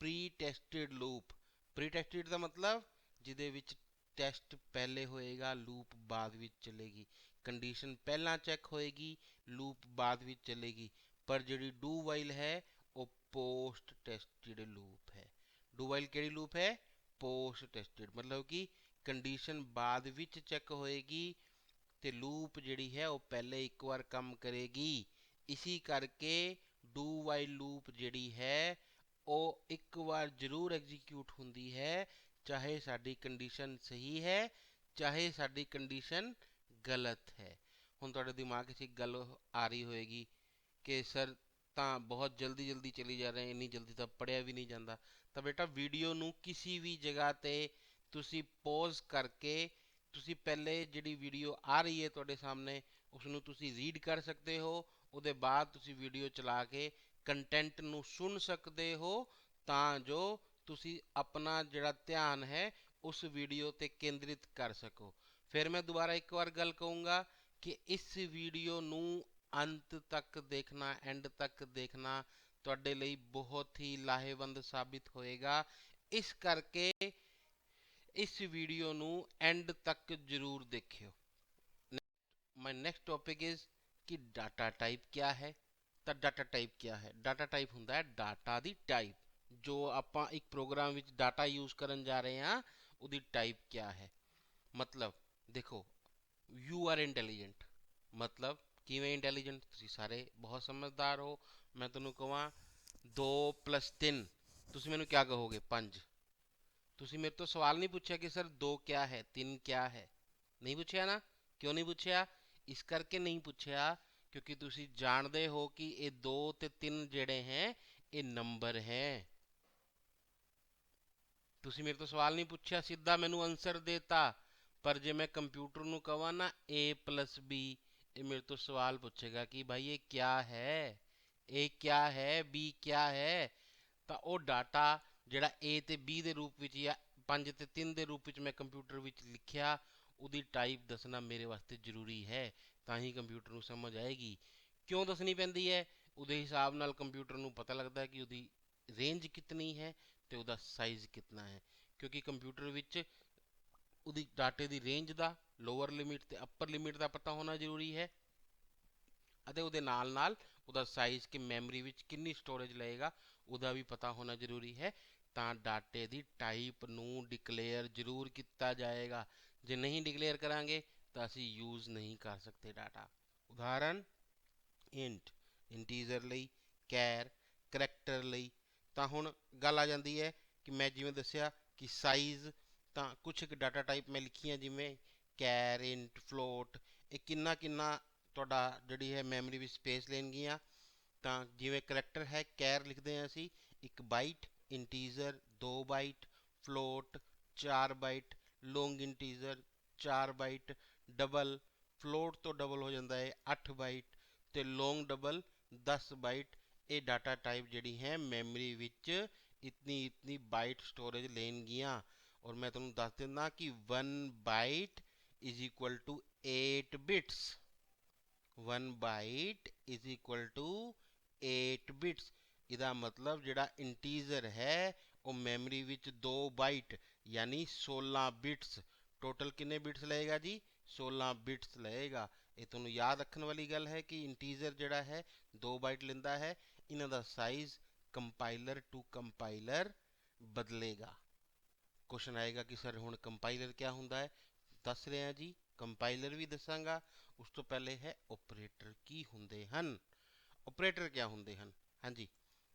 [SPEAKER 1] Pre tested loop. Pre tested ਦਾ ਮਤਲਬ ਜਿਹਦੇ ਵਿੱਚ ਟੈਸਟ ਪਹਿਲੇ ਹੋਏਗਾ, ਲੂਪ ਬਾਅਦ ਵਿੱਚ ਚੱਲੇਗੀ। ਕੰਡੀਸ਼ਨ ਪਹਿਲਾਂ ਚੈੱਕ ਹੋਏਗੀ, ਲੂਪ ਬਾਅਦ ਵਿੱਚ ਚੱਲੇਗੀ। ਪਰ ਜਿਹੜੀ ਡੂ ਵਾਈਲ ਹੈ ਉਹ ਪੋਸਟ ਟੈਸਟਡ ਲੂਪ ਹੈ। ਡੂ ਵਾਈਲ ਕਿਹੜੀ ਲੂਪ ਹੈ? Post tested. ਮਤਲਬ ਕਿ ਕੰਡੀਸ਼ਨ ਬਾਅਦ ਵਿੱਚ ਚੈੱਕ ਹੋਏਗੀ ਤੇ ਲੂਪ ਜਿਹੜੀ ਹੈ ਉਹ ਪਹਿਲੇ ਇੱਕ ਵਾਰ ਕੰਮ ਕਰੇਗੀ। ਇਸੀ ਕਰਕੇ ਡੂ ਵਾਈਲ ਲੂਪ ਜਿਹੜੀ ਹੈ ਉਹ ਇੱਕ ਵਾਰ ਜ਼ਰੂਰ ਐਗਜ਼ੀਕਿਊਟ ਹੁੰਦੀ ਹੈ, ਚਾਹੇ ਸਾਡੀ ਕੰਡੀਸ਼ਨ ਸਹੀ ਹੈ, ਚਾਹੇ ਸਾਡੀ ਕੰਡੀਸ਼ਨ ਗਲਤ ਹੈ। ਹੁਣ ਤੁਹਾਡੇ ਦਿਮਾਗ 'ਚ ਇੱਕ ਗੱਲ ਆ ਰਹੀ ਹੋਏਗੀ ਕਿ ਸਰ ਤਾਂ ਬਹੁਤ ਜਲਦੀ ਜਲਦੀ ਚਲੀ ਜਾ ਰਹੇ, ਇੰਨੀ ਜਲਦੀ ਤਾਂ ਪੜ੍ਹਿਆ ਵੀ ਨਹੀਂ ਜਾਂਦਾ। ਤਾਂ ਬੇਟਾ ਵੀਡੀਓ ਨੂੰ ਕਿਸੇ ਵੀ ਜਗ੍ਹਾ 'ਤੇ ਤੁਸੀਂ ਪੌਜ਼ ਕਰਕੇ ਤੁਸੀਂ ਪਹਿਲੇ ਜਿਹੜੀ ਵੀਡੀਓ ਆ ਰਹੀ ਹੈ ਤੁਹਾਡੇ ਸਾਹਮਣੇ ਉਸ ਨੂੰ ਤੁਸੀਂ ਰੀਡ ਕਰ ਸਕਦੇ ਹੋ। ਉਹਦੇ ਬਾਅਦ ਤੁਸੀਂ ਵੀਡੀਓ ਚਲਾ ਕੇ ਕੰਟੈਂਟ ਨੂੰ ਸੁਣ ਸਕਦੇ ਹੋ ਤਾਂ ਜੋ ਤੁਸੀਂ ਆਪਣਾ ਜਿਹੜਾ ਧਿਆਨ ਹੈ ਉਸ ਵੀਡੀਓ 'ਤੇ ਕੇਂਦਰਿਤ ਕਰ ਸਕੋ। ਫਿਰ ਮੈਂ ਦੁਬਾਰਾ ਇੱਕ ਵਾਰ ਗੱਲ ਕਹੂੰਗਾ ਕਿ ਇਸ ਵੀਡੀਓ ਨੂੰ ਅੰਤ ਤੱਕ ਦੇਖਣਾ, ਐਂਡ ਤੱਕ ਦੇਖਣਾ ਤੁਹਾਡੇ ਲਈ ਬਹੁਤ ਹੀ ਲਾਹੇਵੰਦ ਸਾਬਿਤ ਹੋਏਗਾ। ਇਸ ਕਰਕੇ ਇਸ ਵੀਡੀਓ ਨੂੰ ਐਂਡ ਤੱਕ ਜ਼ਰੂਰ ਦੇਖਿਓ। ਮਾਈ ਨੈਕਸਟ ਟੌਪਿਕ ਇਜ਼ ਕਿ ਡਾਟਾ ਟਾਈਪ ਕਿਆ ਹੈ। ਤਾਂ ਡਾਟਾ ਟਾਈਪ ਕਿਆ ਹੈ? ਡਾਟਾ ਟਾਈਪ ਹੁੰਦਾ ਹੈ ਡਾਟਾ ਦੀ ਟਾਈਪ। ਜੋ ਆਪਾਂ ਇੱਕ ਪ੍ਰੋਗਰਾਮ ਵਿੱਚ ਡਾਟਾ ਯੂਜ਼ ਕਰਨ ਜਾ ਰਹੇ ਹਾਂ ਉਹਦੀ ਟਾਈਪ ਕਿਆ ਹੈ। ਮਤਲਬ ਦੇਖੋ, ਯੂ ਆਰ ਇੰਟੈਲੀਜੈਂਟ। ਮਤਲਬ ਕਿਵੇਂ ਇੰਟੈਲੀਜੈਂਟ? ਤੁਸੀਂ ਸਾਰੇ ਬਹੁਤ ਸਮਝਦਾਰ ਹੋ। ਮੈਂ ਤੁਹਾਨੂੰ ਕਹਾਂ 2 + 3, ਤੁਸੀਂ ਮੈਨੂੰ ਕਿਆ ਕਹੋਗੇ? 5। ਤੁਸੀਂ ਮੇਰੇ ਤੋਂ ਸਵਾਲ ਨਹੀਂ ਪੁੱਛਿਆ ਕਿ ਸਰ 2 ਕਿਆ ਹੈ, 3 ਕਿਆ ਹੈ? ਨਹੀਂ ਪੁੱਛਿਆ ਨਾ? ਕਿਉਂ ਨਹੀਂ ਪੁੱਛਿਆ? ਇਸ ਕਰਕੇ ਨਹੀਂ ਪੁੱਛਿਆ ਕਿਉਂਕਿ ਤੁਸੀਂ ਜਾਣਦੇ ਹੋ ਕਿ ਇਹ 2 ਤੇ 3 ਜਿਹੜੇ ਹੈ ਇਹ ਨੰਬਰ ਹੈ। ਤੁਸੀਂ ਮੇਰੇ ਤੋਂ ਸਵਾਲ ਨਹੀਂ ਪੁੱਛਿਆ, ਸਿੱਧਾ ਮੈਨੂੰ ਆਨਸਰ ਦੇਤਾ। ਪਰ ਜੇ ਮੈਂ ਕੰਪਿਊਟਰ ਨੂੰ ਕਹਾਂ ਨਾ a + b, ਇਹ ਮੇਰੇ ਤੋਂ ਸਵਾਲ ਪੁੱਛੇਗਾ ਕਿ ਭਾਈ ਇਹ ਕਿਆ ਹੈ, a ਕਿਆ ਹੈ, b ਕਿਆ ਹੈ। ਤਾਂ ਉਹ ਡਾਟਾ ਜਿਹੜਾ a ਤੇ b ਦੇ ਰੂਪ ਵਿੱਚ ਜਾਂ 5 ਤੇ 3 ਦੇ ਰੂਪ ਵਿੱਚ ਮੈਂ ਕੰਪਿਊਟਰ ਵਿੱਚ ਲਿਖਿਆ ਉਹਦੀ ਟਾਈਪ ਦੱਸਣਾ ਮੇਰੇ ਵਾਸਤੇ ਜ਼ਰੂਰੀ ਹੈ। ਤਾਂ ਹੀ ਕੰਪਿਊਟਰ ਨੂੰ ਸਮਝ ਆਏਗੀ ਕਿਉਂ ਦੱਸਣੀ ਪੈਂਦੀ ਹੈ? ਉਹਦੇ ਹਿਸਾਬ ਨਾਲ ਕੰਪਿਊਟਰ ਨੂੰ ਪਤਾ ਲੱਗਦਾ ਕਿ ਉਹਦੀ ਰੇਂਜ ਕਿਤਨੀ ਹੈ ਤੇ ਉਹਦਾ ਸਾਈਜ਼ ਕਿਤਨਾ ਹੈ, ਕਿਉਂਕਿ ਕੰਪਿਊਟਰ ਵਿੱਚ ਉਹਦੀ ਡਾਟੇ ਦੀ ਰੇਂਜ ਦਾ ਲੋਅਰ ਲਿਮਿਟ ਤੇ ਅਪਰ ਲਿਮਿਟ ਦਾ ਪਤਾ ਹੋਣਾ ਜ਼ਰੂਰੀ ਹੈ, ਅਤੇ ਉਹਦੇ ਨਾਲ ਨਾਲ ਉਹਦਾ ਸਾਈਜ਼ ਕਿ ਮੈਮਰੀ ਵਿੱਚ ਕਿੰਨੀ ਸਟੋਰੇਜ ਲਏਗਾ ਉਹਦਾ ਵੀ ਪਤਾ ਹੋਣਾ ਜ਼ਰੂਰੀ ਹੈ। ਤਾਂ ਡਾਟੇ ਦੀ ਟਾਈਪ ਨੂੰ ਡਿਕਲੇਅਰ ਜ਼ਰੂਰ ਕੀਤਾ ਜਾਏਗਾ। ਜੇ ਨਹੀਂ ਡਿਕਲੇਅਰ ਕਰਾਂਗੇ ਤਾਂ ਅਸੀਂ ਯੂਜ਼ ਨਹੀਂ ਕਰ ਸਕਦੇ ਡਾਟਾ। ਉਦਾਹਰਨ ਇੰਟ ਇੰਟੀਜ਼ਰ ਲਈ, ਕੈਰ ਕਰੈਕਟਰ ਲਈ। ਤਾਂ ਹੁਣ ਗੱਲ ਆ ਜਾਂਦੀ ਹੈ ਕਿ ਮੈਂ ਜਿਵੇਂ ਦੱਸਿਆ ਕਿ ਸਾਈਜ਼, ਤਾਂ ਕੁਛ ਇੱਕ ਡਾਟਾ ਟਾਈਪ ਮੈਂ ਲਿਖੀਆਂ ਜਿਵੇਂ ਕੈਰ, ਇੰਟ, ਫਲੋਟ, ਇਹ ਕਿੰਨਾ ਕਿੰਨਾ ਤੁਹਾਡਾ ਜਿਹੜੀ ਹੈ ਮੈਮਰੀ ਵਿੱਚ ਸਪੇਸ ਲੈਣਗੀਆਂ। ਤਾਂ ਜਿਵੇਂ ਕਰੈਕਟਰ ਹੈ, ਕੈਰ ਲਿਖਦੇ ਹਾਂ ਅਸੀਂ 1 byte, integer 2 byte, float 4 byte, long integer 4 byte, double float ਤੋਂ ਡਬਲ ਹੋ ਜਾਂਦਾ ਹੈ 8 ਬਾਈਟ, ਤੇ ਲੌਂਗ ਡਬਲ 10 ਬਾਈਟ। ਇਹ ਡਾਟਾ ਟਾਈਪ ਜਿਹੜੀ ਹੈ ਮੈਮਰੀ ਵਿੱਚ ਇਤਨੀ ਇਤਨੀ ਬਾਈਟ ਸਟੋਰੇਜ ਲੈਣਗੀਆਂ। ਔਰ ਮੈਂ ਤੁਹਾਨੂੰ ਦੱਸ ਦਿੰਦਾ ਕਿ 1 byte is equal to 8 bits. 1 byte is equal to 8 bits. ਇਹਦਾ ਮਤਲਬ ਜਿਹੜਾ ਇੰਟੀਜ਼ਰ ਹੈ ਉਹ ਮੈਮਰੀ ਵਿੱਚ 2 ਬਾਈਟ ਯਾਨੀ 16 ਬਿਟਸ। ਟੋਟਲ ਕਿੰਨੇ ਬਿਟਸ ਲਏਗਾ ਜੀ? 16 ਬਿਟਸ ਲਏਗਾ। ਇਹ ਤੁਹਾਨੂੰ ਯਾਦ ਰੱਖਣ ਵਾਲੀ ਗੱਲ ਹੈ ਕਿ ਇੰਟੀਜ਼ਰ ਜਿਹੜਾ ਹੈ 2 ਬਾਈਟ ਲੈਂਦਾ ਹੈ। ਇਹਨਾਂ ਦਾ ਸਾਈਜ਼ ਕੰਪਾਈਲਰ ਟੂ ਕੰਪਾਈਲਰ ਬਦਲੇਗਾ। ਕੁਐਸਚਨ ਆਏਗਾ ਕਿ ਸਰ ਹੁਣ ਕੰਪਾਈਲਰ ਕਿਆ ਹੁੰਦਾ ਹੈ? ਦੱਸ ਰਹੇ ਹਾਂ ਜੀ, ਕੰਪਾਈਲਰ ਵੀ ਦੱਸਾਂਗਾ। ਉਸ ਤੋਂ ਪਹਿਲੇ ਹੈ ਆਪਰੇਟਰ ਕੀ ਹੁੰਦੇ ਹਨ। ਆਪਰੇਟਰ ਕਿਆ ਹੁੰਦੇ ਹਨ? ਹਾਂਜੀ,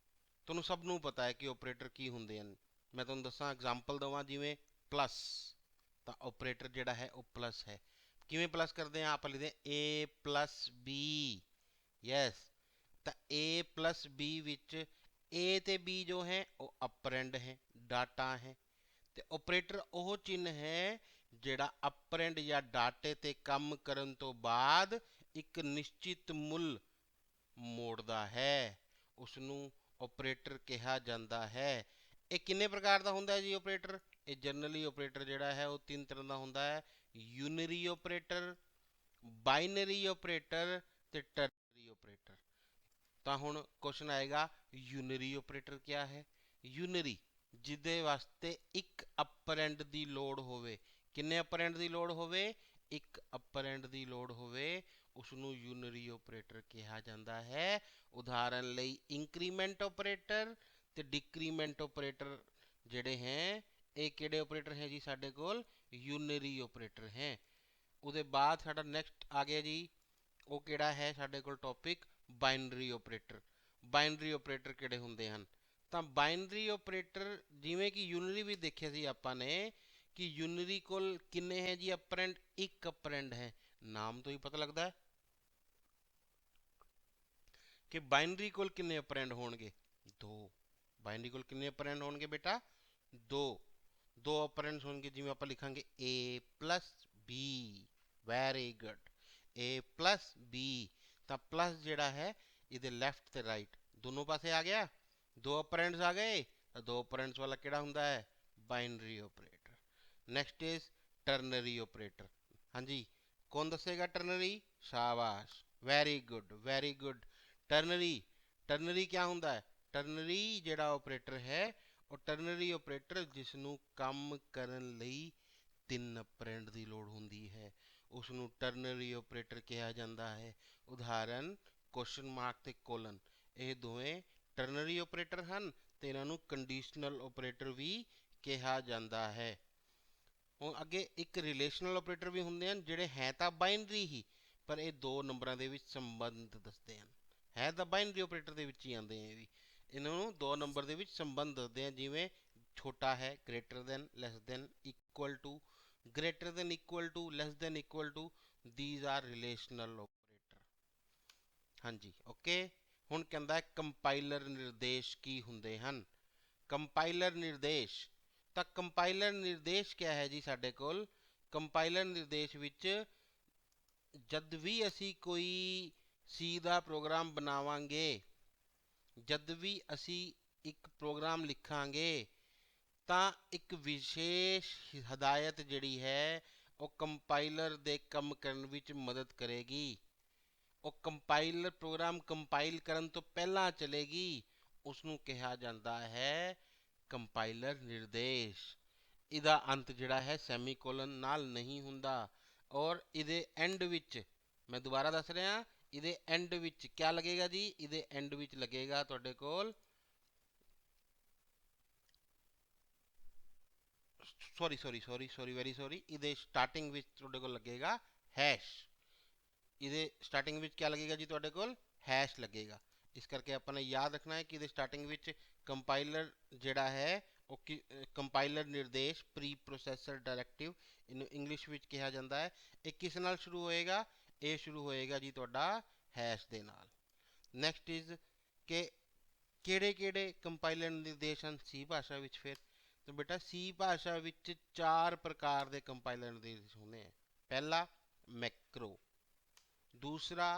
[SPEAKER 1] ਤੁਹਾਨੂੰ ਸਭ ਨੂੰ ਪਤਾ ਹੈ ਕਿ ਆਪਰੇਟਰ ਕੀ ਹੁੰਦੇ ਹਨ। ਮੈਂ ਤੁਹਾਨੂੰ ਦੱਸਾਂ, ਐਗਜ਼ਾਮਪਲ ਦਵਾਂ ਜਿਵੇਂ ਪਲੱਸ, ਤਾਂ ਆਪਰੇਟਰ ਜਿਹੜਾ ਹੈ ਉਹ ਪਲੱਸ ਹੈ। ਕਿਵੇਂ ਪਲੱਸ ਕਰਦੇ ਹਾਂ? ਆਪਾਂ ਲਿਖਦੇ ਹਾਂ a ਪਲੱਸ b। ਯੈਸ, ਤਾਂ a ਪਲੱਸ b ਵਿੱਚ a ਤੇ b ਜੋ ਹੈ ਉਹ ਅਪਰੈਂਡ ਹੈ, ਡਾਟਾ ਹੈ। ਤੇ ਆਪਰੇਟਰ ਉਹ ਚਿੰਨ੍ਹ ਹੈ ਜਿਹੜਾ ਅਪਰੈਂਡ ਜਾਂ ਡਾਟੇ ਤੇ ਕੰਮ ਕਰਨ ਤੋਂ ਬਾਅਦ ਇੱਕ ਨਿਸ਼ਚਿਤ ਮੁੱਲ ਮੋੜਦਾ ਹੈ, ਉਸ ਨੂੰ ਆਪਰੇਟਰ ਕਿਹਾ ਜਾਂਦਾ ਹੈ। ਇਹ ਕਿੰਨੇ ਪ੍ਰਕਾਰ ਦਾ ਹੁੰਦਾ ਹੈ ਜੀ ਆਪਰੇਟਰ? ਇਹ ਜਨਰਲੀ ਆਪਰੇਟਰ ਜਿਹੜਾ ਹੈ ਉਹ 3 ਤਰ੍ਹਾਂ ਦਾ ਹੁੰਦਾ ਹੈ: ਯੂਨਰੀ ਆਪਰੇਟਰ, ਬਾਈਨਰੀ ਆਪਰੇਟਰ ਤੇ ਟਰਨਰੀ ਆਪਰੇਟਰ। ਤਾਂ ਹੁਣ ਕੁਐਸਚਨ ਆਏਗਾ ਯੂਨਰੀ ਆਪਰੇਟਰ ਕਿਆ ਹੈ? ਯੂਨਰੀ ਜਿਹਦੇ ਵਾਸਤੇ ਇੱਕ ਅਪਰੈਂਡ ਦੀ ਲੋੜ ਹੋਵੇ। ਕਿੰਨੇ ਅਪਰੈਂਡ ਦੀ ਲੋੜ ਹੋਵੇ? ਇੱਕ ਅਪਰੈਂਡ ਦੀ ਲੋੜ ਹੋਵੇ, ਉਸ ਨੂੰ ਯੂਨਰੀ ਆਪਰੇਟਰ ਕਿਹਾ ਜਾਂਦਾ ਹੈ। ਉਦਾਹਰਨ ਲਈ ਇੰਕਰੀਮੈਂਟ ਆਪਰੇਟਰ ਤੇ ਡਿਕਰੀਮੈਂਟ ਆਪਰੇਟਰ ਜਿਹੜੇ ਹੈ ਇਹ ਕਿਹੜੇ ਆਪਰੇਟਰ ਹੈ ਜੀ? ਸਾਡੇ ਕੋਲ ਯੂਨਰੀ ਆਪਰੇਟਰ ਹੈ। ਉਹਦੇ ਬਾਅਦ ਸਾਡਾ ਨੈਕਸਟ ਆ ਗਿਆ ਜੀ, ਉਹ ਕਿਹੜਾ ਹੈ ਸਾਡੇ ਕੋਲ topic? Binary operator. Binary operator ਕਿਹੜੇ ਹੁੰਦੇ ਹਨ? ਤਾਂ ਬਾਈਨਰੀ ਆਪਰੇਟਰ ਜਿਵੇਂ ਕਿ ਯੂਨਰੀ ਵੀ ਦੇਖਿਆ ਸੀ ਆਪਾਂ ਨੇ ਕਿ ਯੂਨਰੀ ਕੋਲ ਕਿੰਨੇ ਹੈ ਜੀ ਅਪਰੈਂਡ? ਇੱਕ ਅਪਰੈਂਡ ਹੈ। ਨਾਮ ਤੋਂ ਹੀ ਪਤਾ ਲੱਗਦਾ ਹੈ ਕਿ ਬਾਈਨਰੀ ਕੋਲ ਕਿੰਨੇ ਅਪਰੈਂਡ ਹੋਣਗੇ? 2। ਬਾਈਨਰੀ ਕੋਲ ਕਿੰਨੇ ਅਪਰੈਂਡ ਹੋਣਗੇ ਬੇਟਾ? 2। 2 ਅਪਰੈਂਡਸ ਹੋਣਗੇ। ਜਿਵੇਂ ਆਪਾਂ ਲਿਖਾਂਗੇ a plus b। Very good, a plus b। ਤਾਂ ਪਲੱਸ ਜਿਹੜਾ ਹੈ ਇਹਦੇ ਲੈਫਟ ਤੇ ਰਾਈਟ ਦੋਨੋਂ ਪਾਸੇ ਆ ਗਿਆ। 2 ਅਪਰੈਂਡਸ ਆ ਗਏ ਤਾਂ 2 ਅਪਰੈਂਡਸ ਵਾਲਾ ਕਿਹੜਾ ਹੁੰਦਾ ਹੈ? Binary operator. Next is ternary operator. ਹਾਂਜੀ, ਕੌਣ ਦੱਸੇਗਾ ਟਰਨਰੀ? ਸ਼ਾਬਾਸ਼, very good very good. Ternary, ternary ਕਿਆ ਹੁੰਦਾ ਹੈ? ਟਰਨਰੀ ਜਿਹੜਾ ਆਪਰੇਟਰ ਹੈ ਉਹ ਟਰਨਰੀ ਆਪਰੇਟਰ ਜਿਸ ਨੂੰ ਕੰਮ ਕਰਨ ਲਈ 3 ਅਪਰੈਂਡ ਦੀ ਲੋੜ ਹੁੰਦੀ ਹੈ, ਉਸ ਨੂੰ ਟਰਨਰੀ ਆਪਰੇਟਰ ਕਿਹਾ ਜਾਂਦਾ ਹੈ। ਉਦਾਹਰਨ ਕੁਐਸਚਨ ਮਾਰਕ ਤੇ ਕੋਲਨ, ਇਹ ਦੋਵੇਂ ਟਰਨਰੀ ਆਪਰੇਟਰ ਹਨ ਤੇ ਇਹਨਾਂ ਨੂੰ ਕੰਡੀਸ਼ਨਲ ਆਪਰੇਟਰ ਵੀ ਕਿਹਾ ਜਾਂਦਾ ਹੈ। ਹੁਣ ਅੱਗੇ ਇੱਕ ਰਿਲੇਸ਼ਨਲ ਆਪਰੇਟਰ ਵੀ ਹੁੰਦੇ ਹਨ ਜਿਹੜੇ ਹੈ ਤਾਂ ਬਾਈਨਰੀ ਹੀ, ਪਰ ਇਹ 2 ਨੰਬਰਾਂ ਦੇ ਵਿੱਚ ਸੰਬੰਧ ਦੱਸਦੇ ਹਨ। ਹੈ ਤਾਂ ਬਾਈਨਰੀ ਆਪਰੇਟਰ ਦੇ ਵਿੱਚ ਹੀ ਆਉਂਦੇ ਆ ਇਹ ਵੀ, ਇਹਨਾਂ ਨੂੰ 2 ਨੰਬਰ ਦੇ ਵਿੱਚ ਸੰਬੰਧ ਦੱਸਦੇ ਆ। ਜਿਵੇਂ ਛੋਟਾ ਹੈ, greater than, less than, equal to, greater than equal to, less than equal to, these are relational operator। ਹਾਂਜੀ ਓਕੇ। ਹੁਣ ਕਹਿੰਦਾ ਕੰਪਾਈਲਰ ਨਿਰਦੇਸ਼ ਕੀ ਹੁੰਦੇ ਹਨ? ਕੰਪਾਈਲਰ ਨਿਰਦੇਸ਼, ਤਾਂ ਕੰਪਾਈਲਰ ਨਿਰਦੇਸ਼ ਕਿਆ ਹੈ ਜੀ ਸਾਡੇ ਕੋਲ? ਕੰਪਾਈਲਰ ਨਿਰਦੇਸ਼ ਵਿੱਚ ਜਦ ਵੀ ਅਸੀਂ ਕੋਈ ਸੀ ਦਾ ਪ੍ਰੋਗਰਾਮ ਬਣਾਵਾਂਗੇ, ਜਦ ਵੀ ਅਸੀਂ ਇੱਕ ਪ੍ਰੋਗਰਾਮ ਲਿਖਾਂਗੇ ਤਾਂ ਇੱਕ ਵਿਸ਼ੇਸ਼ ਹਦਾਇਤ ਜਿਹੜੀ ਹੈ ਉਹ ਕੰਪਾਈਲਰ ਦੇ ਕੰਮ ਕਰਨ ਵਿੱਚ ਮਦਦ ਕਰੇਗੀ। ਉਹ ਕੰਪਾਈਲਰ ਪ੍ਰੋਗਰਾਮ ਕੰਪਾਈਲ ਕਰਨ ਤੋਂ ਪਹਿਲਾਂ ਚਲੇਗੀ, ਉਸ ਨੂੰ ਕਿਹਾ ਜਾਂਦਾ ਹੈ ਕੰਪਾਈਲਰ ਨਿਰਦੇਸ਼। ਇਹਦਾ ਅੰਤ ਜਿਹੜਾ ਹੈ ਸੈਮੀਕੋਲਨ ਨਾਲ ਨਹੀਂ ਹੁੰਦਾ, ਔਰ ਇਹਦੇ ਐਂਡ ਵਿੱਚ, ਮੈਂ ਦੁਬਾਰਾ ਦੱਸ ਰਿਹਾ, ਇਹਦੇ ਐਂਡ ਵਿੱਚ ਕਿਆ ਲੱਗੇਗਾ ਜੀ, ਇਹਦੇ ਐਂਡ ਵਿੱਚ ਲੱਗੇਗਾ ਤੁਹਾਡੇ ਕੋਲ, ਸੌਰੀ ਵੈਰੀ ਸੌਰੀ, ਇਹਦੇ ਸਟਾਰਟਿੰਗ ਵਿੱਚ ਤੁਹਾਡੇ ਕੋਲ ਲੱਗੇਗਾ ਹੈਸ਼। ਇਹਦੇ ਸਟਾਰਟਿੰਗ ਵਿੱਚ ਕਿਆ ਲੱਗੇਗਾ ਜੀ, ਤੁਹਾਡੇ ਕੋਲ ਹੈਸ਼ ਲੱਗੇਗਾ। ਇਸ ਕਰਕੇ ਆਪਾਂ ਨੇ ਯਾਦ ਰੱਖਣਾ ਹੈ ਕਿ ਇਹਦੇ ਸਟਾਰਟਿੰਗ ਵਿੱਚ ਕੰਪਾਈਲਰ ਜਿਹੜਾ ਹੈ ਉਹ ਕੰਪਾਈਲਰ ਨਿਰਦੇਸ਼, ਪ੍ਰੀ ਪ੍ਰੋਸੈਸਰ ਡਾਇਰੈਕਟਿਵ ਇਹਨੂੰ ਇੰਗਲਿਸ਼ ਵਿੱਚ ਕਿਹਾ ਜਾਂਦਾ ਹੈ। ਇਹ ਕਿਸ ਨਾਲ ਸ਼ੁਰੂ ਹੋਏਗਾ, ਇਹ ਸ਼ੁਰੂ ਹੋਏਗਾ ਜੀ ਤੁਹਾਡਾ ਹੈਸ਼ ਦੇ ਨਾਲ। ਨੈਕਸਟ ਇਜ਼ ਕਿ ਕਿਹੜੇ ਕਿਹੜੇ ਕੰਪਾਈਲਰ ਨਿਰਦੇਸ਼ ਹਨ ਸੀ ਭਾਸ਼ਾ ਵਿੱਚ। ਫਿਰ ਤਾਂ ਬੇਟਾ ਸੀ ਭਾਸ਼ਾ ਵਿੱਚ 4 ਪ੍ਰਕਾਰ ਦੇ ਕੰਪਾਈਲਰ ਨਿਰਦੇਸ਼ ਹੁੰਦੇ हैं। पहला मैक्रो, दूसरा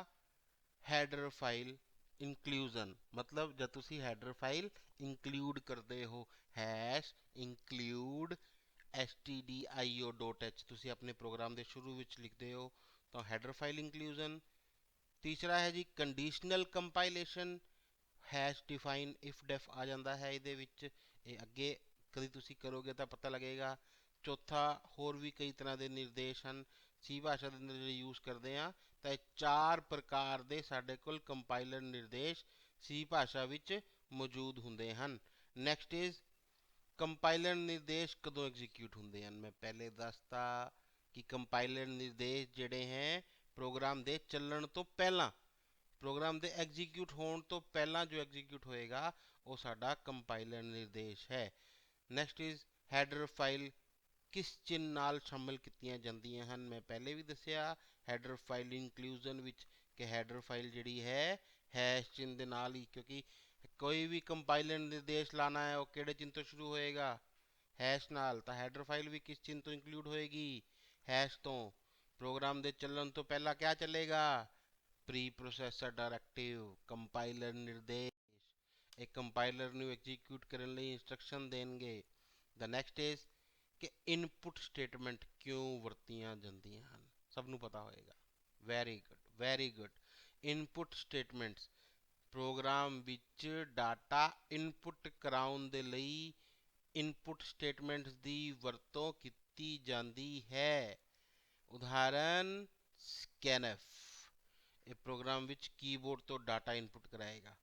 [SPEAKER 1] ਹੈਡਰ ਫਾਈਲ ਇਨਕਲੂਜਨ, ਮਤਲਬ ਜਦ ਤੁਸੀਂ ਹੈਡਰ ਫਾਈਲ ਇੰਕਲੂਡ ਕਰਦੇ ਹੋ, ਹੈਸ਼ ਇੰਕਲੂਡ stdio.h ਤੁਸੀਂ ਆਪਣੇ ਪ੍ਰੋਗਰਾਮ ਦੇ ਸ਼ੁਰੂ ਵਿੱਚ ਲਿਖਦੇ ਹੋ ਤਾਂ ਹੈਡਰ ਫਾਈਲ ਇੰਕਲੂਜਨ। ਤੀਸਰਾ ਹੈ ਜੀ conditional compilation, hash define if deaf ਆ ਜਾਂਦਾ ਹੈ ਇਹਦੇ ਵਿੱਚ, ਇਹ ਅੱਗੇ ਕਦੀ ਤੁਸੀਂ ਕਰੋਗੇ ਤਾਂ ਪਤਾ ਲੱਗੇਗਾ। ਚੌਥਾ ਹੋਰ ਵੀ ਕਈ ਤਰ੍ਹਾਂ ਦੇ ਨਿਰਦੇਸ਼ ਹਨ ਸੀ ਭਾਸ਼ਾ ਦੇ ਅੰਦਰ ਜਿਹੜੇ ਯੂਜ਼ ਕਰਦੇ ਆ, ਤਾਂ ਇਹ 4 ਪ੍ਰਕਾਰ ਦੇ ਸਾਡੇ ਕੋਲ ਕੰਪਾਈਲਰ ਨਿਰਦੇਸ਼ ਸੀ ਭਾਸ਼ਾ ਵਿੱਚ ਮੌਜੂਦ ਹੁੰਦੇ ਹਨ। ਨੈਕਸਟ ਇਜ਼ ਕੰਪਾਈਲਰ ਨਿਰਦੇਸ਼ ਕਦੋਂ ਐਗਜ਼ੀਕਿਊਟ ਹੁੰਦੇ ਹਨ। ਮੈਂ ਪਹਿਲੇ ਦੱਸਤਾ ਕਿ ਕੰਪਾਈਲਰ ਨਿਰਦੇਸ਼ ਜਿਹੜੇ ਹੈ ਪ੍ਰੋਗਰਾਮ ਦੇ ਚੱਲਣ ਤੋਂ ਪਹਿਲਾਂ, ਪ੍ਰੋਗਰਾਮ ਦੇ ਐਗਜ਼ੀਕਿਊਟ ਹੋਣ ਤੋਂ ਪਹਿਲਾਂ ਜੋ ਐਗਜ਼ੀਕਿਊਟ ਹੋਏਗਾ ਉਹ ਸਾਡਾ ਕੰਪਾਈਲਰ ਨਿਰਦੇਸ਼ ਹੈ। ਨੈਕਸਟ ਇਜ਼ ਹੈਡਰ ਫਾਈਲ ਕਿਸ ਚਿੰਨ੍ਹ ਨਾਲ ਸ਼ਾਮਿਲ ਕੀਤੀਆਂ ਜਾਂਦੀਆਂ ਹਨ। ਮੈਂ ਪਹਿਲੇ ਵੀ ਦੱਸਿਆ ਹੈਡਰ ਫਾਈਲ ਇਨਕਲੂਜਨ ਵਿੱਚ ਕਿ ਹੈਡਰ ਫਾਈਲ ਜਿਹੜੀ ਹੈ ਹੈਸ਼ ਚਿੰਨ੍ਹ ਦੇ ਨਾਲ ਹੀ, ਕਿਉਂਕਿ ਕੋਈ ਵੀ ਕੰਪਾਈਲਰ ਨਿਰਦੇਸ਼ ਲਾਣਾ ਹੈ ਉਹ ਕਿਹੜੇ ਚਿੰਨ੍ਹ ਤੋਂ ਸ਼ੁਰੂ ਹੋਏਗਾ, ਹੈਸ਼ ਨਾਲ, ਤਾਂ ਹੈਡਰ ਫਾਈਲ ਵੀ ਕਿਸ ਚਿੰਨ੍ਹ ਤੋਂ ਇੰਕਲੂਡ ਹੋਏਗੀ, ਹੈਸ਼ ਤੋਂ। ਪ੍ਰੋਗਰਾਮ ਦੇ ਚੱਲਣ ਤੋਂ ਪਹਿਲਾਂ ਕਿਆ ਚੱਲੇਗਾ, ਪ੍ਰੀ ਪ੍ਰੋਸੈਸਰ ਡਾਇਰੈਕਟਿਵ, ਕੰਪਾਈਲਰ ਨਿਰਦੇਸ਼, ਇਹ ਕੰਪਾਈਲਰ ਨੂੰ ਐਗਜ਼ੀਕਿਊਟ ਕਰਨ ਲਈ ਇੰਸਟਰਕਸ਼ਨ ਦੇਣਗੇ। ਦ ਨੈਕਸਟ ਇਜ਼ ਕਿ ਇਨਪੁਟ ਸਟੇਟਮੈਂਟ ਕਿਉਂ ਵਰਤੀਆਂ ਜਾਂਦੀਆਂ ਹਨ, ਸਭ ਨੂੰ ਪਤਾ ਹੋਏਗਾ। Very good very good. Input statements program ਵਿੱਚ ਡਾਟਾ ਇਨਪੁਟ ਕਰਾਉਣ ਦੇ ਲਈ ਇਨਪੁਟ ਸਟੇਟਮੈਂਟਸ ਦੀ ਵਰਤੋਂ ਕੀਤੀ ਜਾਂਦੀ ਹੈ। ਉਦਾਹਰਨ ਸਕੈਨਫ, ਇਹ ਪ੍ਰੋਗਰਾਮ ਵਿੱਚ ਕੀਬੋਰਡ ਤੋਂ ਡਾਟਾ ਇਨਪੁਟ ਕਰਾਏਗਾ।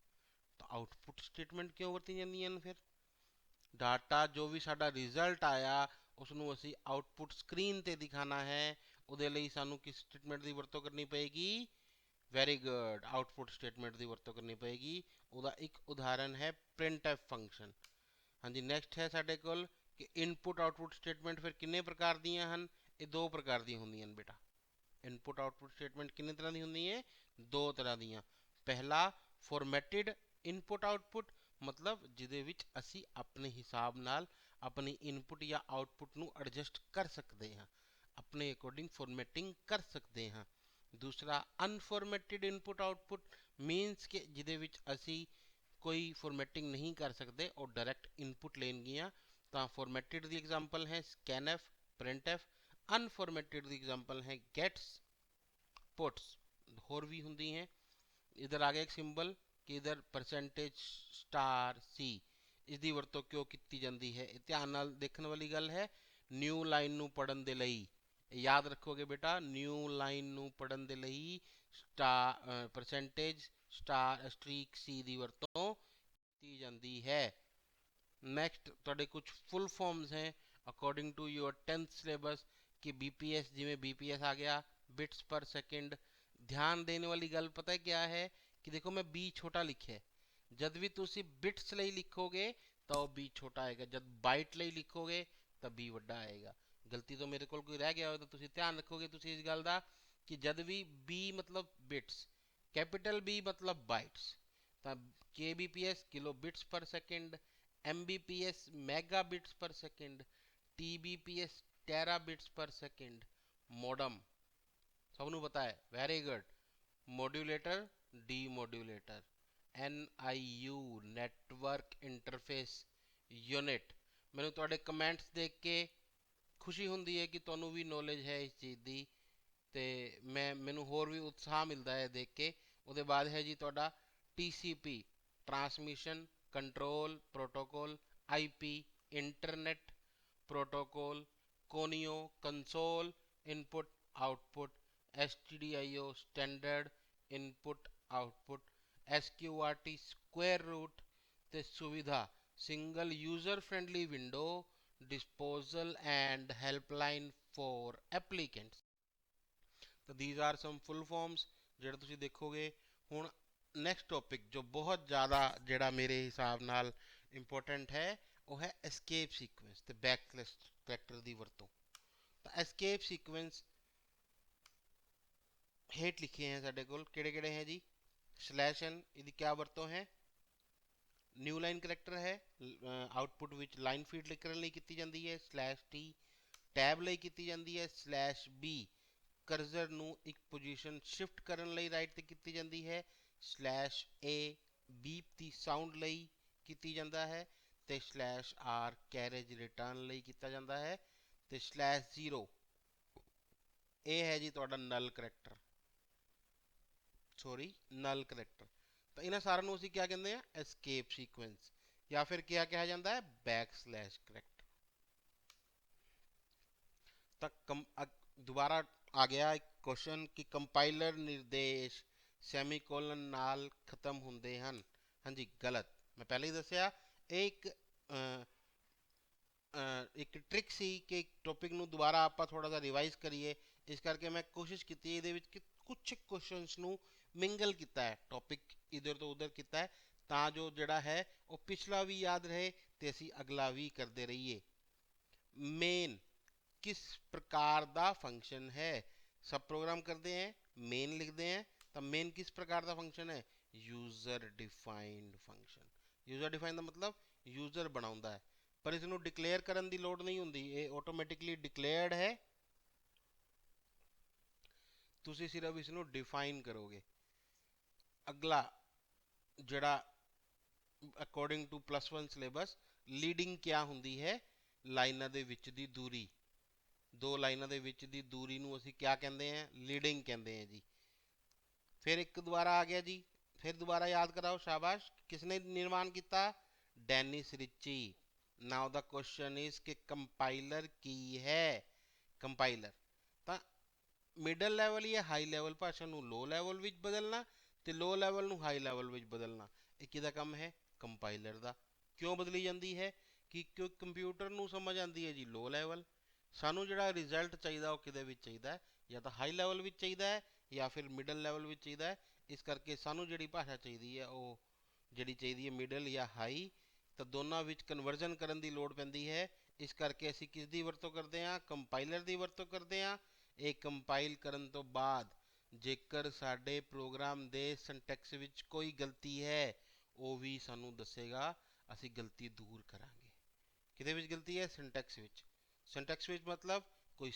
[SPEAKER 1] ਤਾਂ ਆਊਟਪੁੱਟ ਸਟੇਟਮੈਂਟ ਕਿਉਂ ਵਰਤੀ ਜਾਂਦੀਆਂ ਹਨ। ਫਿਰ ਡਾਟਾ ਜੋ ਵੀ ਸਾਡਾ ਰਿਜ਼ਲਟ ਆਇਆ ਉਸ ਨੂੰ ਅਸੀਂ ਆਊਟਪੁੱਟ ਸਕਰੀਨ ਤੇ ਦਿਖਾਣਾ ਹੈ, ਉਹਦੇ ਲਈ ਸਾਨੂੰ ਕਿਸ ਸਟੇਟਮੈਂਟ ਦੀ ਵਰਤੋਂ ਕਰਨੀ ਪਏਗੀ, ਵੈਰੀ ਗੁੱਡ, ਆਊਟਪੁੱਟ ਸਟੇਟਮੈਂਟ ਦੀ ਵਰਤੋਂ ਕਰਨੀ ਪਏਗੀ। ਉਹਦਾ ਇੱਕ ਉਦਾਹਰਨ ਹੈ ਪ੍ਰਿੰਟਫ ਫੰਕਸ਼ਨ। ਹਾਂਜੀ ਨੈਕਸਟ ਹੈ ਸਾਡੇ ਕੋਲ ਕਿ ਇਨਪੁਟ ਆਊਟਪੁੱਟ ਸਟੇਟਮੈਂਟ ਫਿਰ ਕਿੰਨੇ ਪ੍ਰਕਾਰ ਦੀਆਂ ਹਨ, ਇਹ 2 ਪ੍ਰਕਾਰ ਦੀਆਂ ਹੁੰਦੀਆਂ ਹਨ ਬੇਟਾ। ਇਨਪੁਟ ਆਊਟਪੁੱਟ ਸਟੇਟਮੈਂਟ ਕਿੰਨੇ ਤਰ੍ਹਾਂ ਦੀ ਹੁੰਦੀ ਹੈ, 2 ਤਰ੍ਹਾਂ ਦੀਆਂ। ਪਹਿਲਾ ਫੋਰਮੈਟਿਡ ਇਨਪੁਟ ਆਊਟਪੁੱਟ, ਮਤਲਬ ਜਿਹਦੇ ਵਿੱਚ ਅਸੀਂ ਆਪਣੇ ਹਿਸਾਬ ਨਾਲ ਆਪਣੀ ਇਨਪੁਟ ਜਾਂ ਆਊਟਪੁੱਟ ਨੂੰ ਐਡਜਸਟ ਕਰ ਸਕਦੇ ਹਾਂ, ਆਪਣੇ ਅਕੋਰਡਿੰਗ ਫੋਰਮੈਟਿੰਗ ਕਰ ਸਕਦੇ ਹਾਂ। ਦੂਸਰਾ ਅਨਫੋਰਮੈਟਿਡ ਇਨਪੁਟ ਆਊਟਪੁੱਟ ਮੀਨਸ ਕਿ ਜਿਹਦੇ ਵਿੱਚ ਅਸੀਂ ਕੋਈ ਫੋਰਮੈਟਿੰਗ ਨਹੀਂ ਕਰ ਸਕਦੇ, ਉਹ ਡਾਇਰੈਕਟ ਇਨਪੁਟ ਲੈਣਗੀਆਂ। ਤਾਂ ਫੋਰਮੈਟਿਡ ਦੀ ਐਗਜ਼ਾਮਪਲ ਹੈ ਸਕੈਨਫ, ਪ੍ਰਿੰਟਫ। अनफॉर्मेटेड ਦੀ एग्जांपल है गेट्स, पुट्स। और भी ਹੁੰਦੀ है। इधर आ गया एक सिंबल कि इधर परसेंटेज स्टार सी, ਇਸ ਦੀ ਵਰਤੋਂ ਕਿਉਂ ਕੀਤੀ ਜਾਂਦੀ ਹੈ, ਇਹ ਧਿਆਨ ਨਾਲ ਦੇਖਣ ਵਾਲੀ ਗੱਲ ਹੈ। ਨਿਊ ਲਾਈਨ ਨੂੰ ਪੜਨ ਦੇ ਲਈ ਯਾਦ ਰੱਖੋਗੇ ਬੇਟਾ, ਨਿਊ ਲਾਈਨ ਨੂੰ ਪੜਨ ਦੇ ਲਈ star percentage star asterisk C ਦੀ ਵਰਤੋਂ ਕੀਤੀ ਜਾਂਦੀ ਹੈ। ਨੈਕਸਟ ਤੁਹਾਡੇ ਕੁਝ ਫੁੱਲ ਫਾਰਮਸ ਹੈ according to your 10th syllabus कि BPS, ਜਿਵੇਂ BPS ਆ ਗਿਆ ਬਿਟਸ ਪਰ ਸੈਕਿੰਡ। ध्यान देने वाली गल पता है क्या है कि देखो मैं बी छोटा लिखे, जब भी तुसी बिट्स ਲਈ ਲਿਖੋਗੇ ਤਾਂ ਉਹ ਬੀ ਛੋਟਾ ਆਏਗਾ, ਜਦ ਬਾਈਟ ਲਈ ਲਿਖੋਗੇ ਤਾਂ ਬੀ ਵੱਡਾ ਆਏਗਾ। ਗਲਤੀ ਤੋਂ ਮੇਰੇ ਕੋਲ ਕੋਈ ਰਹਿ ਗਿਆ ਹੋਵੇ ਤਾਂ ਤੁਸੀਂ ਧਿਆਨ ਰੱਖੋਗੇ ਤੁਸੀਂ ਇਸ ਗੱਲ ਦਾ ਕਿ ਜਦ ਵੀ ਬੀ ਮਤਲਬ ਬਿਟਸ, ਕੈਪੀਟਲ ਬੀ ਮਤਲਬ ਬਾਈਟਸ, ਤਾਂ KBPS kilo bits per second, MBPS mega bits per second, TBPS terabits per second, modem सबनों पता है, very good. Modulator demodulator, NIU network interface unit. मैंने ਤੁਹਾਡੇ ਕਮੈਂਟਸ ਦੇਖ ਕੇ ਖੁਸ਼ੀ ਹੁੰਦੀ ਹੈ ਕਿ ਤੁਹਾਨੂੰ ਵੀ ਨੌਲੇਜ ਹੈ ਇਸ ਚੀਜ਼ ਦੀ, ਤੇ ਮੈਨੂੰ ਹੋਰ ਵੀ ਉਤਸ਼ਾਹ ਮਿਲਦਾ ਹੈ ਦੇਖ ਕੇ। ਉਹਦੇ ਬਾਅਦ ਹੈ ਜੀ ਤੁਹਾਡਾ TCP, transmission control protocol, IP internet protocol, conio console input output, STDIO standard input output, SQRT square root ਤੇ ਸੁਵਿਧਾ single user friendly window disposal and helpline for applicants। ਤਾਂ these are some full forms ਜਿਹੜੇ ਤੁਸੀਂ ਦੇਖੋਗੇ। ਹੁਣ next topic ਜੋ ਬਹੁਤ ਜ਼ਿਆਦਾ ਜਿਹੜਾ ਮੇਰੇ ਹਿਸਾਬ ਨਾਲ ਇੰਪੋਰਟੈਂਟ ਹੈ ਉਹ ਹੈ ਐਸਕੇਪ ਸੀਕੁਐਂਸ ਤੇ ਬੈਕਸਲੈਸ਼ ਕਰੈਕਟਰ ਦੀ ਵਰਤੋਂ। ਤਾਂ ਐਸਕੇਪ ਸੀਕੁਐਂਸ ਹੇਠ ਲਿਖੇ ਹੈ ਸਾਡੇ ਕੋਲ, ਕਿਹੜੇ ਕਿਹੜੇ ਹੈ ਜੀ। /n ਇਹਦੀ ਕਿਆ ਵਰਤੋਂ ਹੈ, ਨਿਊ ਲਾਈਨ ਕਰੈਕਟਰ ਹੈ, ਆउटपुट ਵਿੱਚ ਲਾਈਨ ਫੀਡ ਕਰਨ ਲਈ ਕੀਤੀ ਜਾਂਦੀ ਹੈ। /t ਟੈਬ ਲਈ ਕੀਤੀ ਜਾਂਦੀ ਹੈ। /b ਕਰਜ਼ਰ ਨੂੰ ਇੱਕ ਪੋਜੀਸ਼ਨ ਸ਼ਿਫਟ ਕਰਨ ਲਈ ਰਾਈਟ ਤੇ ਕੀਤੀ ਜਾਂਦੀ ਹੈ। /a ਬੀਪ ਦੀ ਸਾਊਂਡ ਲਈ ਕੀਤੀ ਜਾਂਦਾ ਹੈ ਤੇ /r ਕੈਰੇਜ ਰਿਟਰਨ ਲਈ ਕੀਤਾ ਜਾਂਦਾ ਹੈ ਤੇ /0 ਇਹ ਹੈ ਜੀ ਤੁਹਾਡਾ ਨਲ ਕਰੈਕਟਰ, ਨਲ ਕਰੈਕਟਰ। ਤਾਂ ਇਹਨਾਂ ਸਾਰਿਆਂ ਨੂੰ ਅਸੀਂ ਕਿਆ ਕਹਿੰਦੇ ਆ, ਐਸਕੇਪ ਸੀਕੁਐਂਸ, ਜਾਂ ਫਿਰ ਕਿਆ ਕਿਹਾ ਜਾਂਦਾ ਹੈ, ਬੈਕਸਲੈਸ਼ ਕਰੈਕਟਰ। ਤਾਂ ਦੁਬਾਰਾ ਆ ਗਿਆ ਇੱਕ ਕੁਐਸਚਨ ਕਿ ਕੰਪਾਈਲਰ ਨਿਰਦੇਸ਼ ਸੈਮੀਕੋਲਨ ਨਾਲ ਖਤਮ ਹੁੰਦੇ ਹਨ। ਹਾਂਜੀ ਗਲਤ, ਮੈਂ ਪਹਿਲਾਂ ਹੀ ਦੱਸਿਆ ਇਹ ਇੱਕ ਟ੍ਰਿਕ ਸੀ ਕਿ ਟੌਪਿਕ ਨੂੰ ਦੁਬਾਰਾ ਆਪਾਂ ਥੋੜਾ ਜਿਹਾ ਰਿਵਾਈਜ਼ ਕਰੀਏ। ਇਸ ਕਰਕੇ ਮੈਂ ਕੋਸ਼ਿਸ਼ ਕੀਤੀ ਇਹਦੇ ਵਿੱਚ ਕਿ ਕੁਝ ਕੁਐਸਚਨਸ ਨੂੰ ਮਿੰਗਲ ਕੀਤਾ ਹੈ, ਟੌਪਿਕ ਇਧਰ ਤੋਂ ਉਧਰ ਕੀਤਾ ਹੈ, ਤਾਂ ਜੋ ਜਿਹੜਾ ਹੈ ਉਹ ਪਿਛਲਾ ਵੀ ਯਾਦ ਰਹੇ ਤੇ ਅਸੀਂ ਅਗਲਾ ਵੀ ਕਰਦੇ ਰਹੀਏ। ਮੇਨ किस प्रकार का फंक्शन है, सब प्रोग्राम करते हैं मेन लिखते हैं, तो मेन किस प्रकार का फंक्शन है, user defined function. User defined का मतलब यूजर बनाता है, पर इसनों डिक्लेयर करने की लोड़ नहीं होती, ये ऑटोमैटिकली डिक्लेयर्ड है, तुसी सिर्फ इसनों डिफाइन करोगे। अगला जड़ा अकॉर्डिंग टू +1 सिलेबस लीडिंग क्या होंगी है, लाइना दे विच दी दूरी, दो लाइनों के विच दी दूरी नूं असीं क्या कहते हैं, लीडिंग कहते हैं जी। फिर एक दोबारा आ गया जी, फिर दोबारा याद कराओ, शाबाश। किसने निर्माण किया, Dennis Ritchie. Now the question is कि कंपाइलर की है, कंपाइलर तो मिडल लैवल या हाई लैवल भाषा नूं लो लैवल विच बदलना ते लो लैवल नूं हाई लैवल विच बदलना, ये किहदा काम है, कंपाइलर दा। क्यों बदली जाती है कि क्यों कंप्यूटर नूं समझ आती है जी लो लैवल, सानू जिहड़ा रिजल्ट चाहिए वो किहदे विच चाहिए, या तो हाई लैवल विच चाहिए या फिर मिडल लैवल विच चाहिए। इस करके सानू जिहड़ी भाषा चाहिए है वो जिहड़ी चाहिए मिडल या हाई, तो दोनों विच कन्वर्जन करन दी लोड़ पैंदी है। इस करके असीं किस दी वरतों करते हैं, कंपाइलर दी वरतों करते हैं। ये कंपाइल करन तो बाद जेकर साडे प्रोग्राम दे सिंटैक्स विच कोई गलती है वो भी सानू दसेगा, असीं गलती दूर करांगे। किहदे विच गलती है, सिंटैक्स विच। सिंटैक्स विच मतलब कोई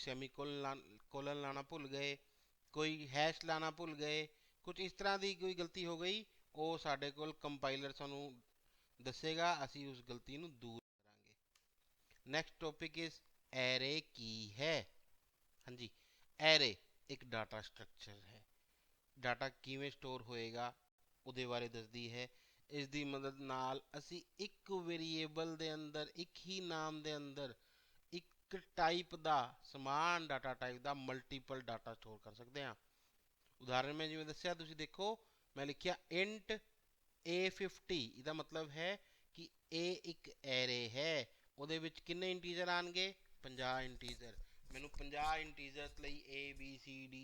[SPEAKER 1] कोलन लाना भुल गए, कोई हैश लाना भुल गए, कुछ इस तरह की कोई गलती हो गई, वो साडे कोल कंपाइलर सानू दसेगा, असी उस गलती नू दूर करांगे। नैक्सट टॉपिक इज एरे की है। हाँ जी, एरे एक डाटा स्ट्रक्चर है, डाटा किवें स्टोर होएगा उहदे बारे दसदी है। इस दी मदद नाल असी एक वेरीएबल दे अंदर, एक ही नाम दे अंदर एक टाइप का समान डाटा टाइप का मल्टीपल डाटा स्टोर कर सकते हैं। उदाहरण में जिवें दस्सिया तुसीं देखो, मैं लिखिया इंट A50, इसका मतलब है कि ए एक एरे है, उहदे विच किन्ने इंटीजर आएंगे, 50 इंटीजर। मैनू 50 इंटीजर लई ABCD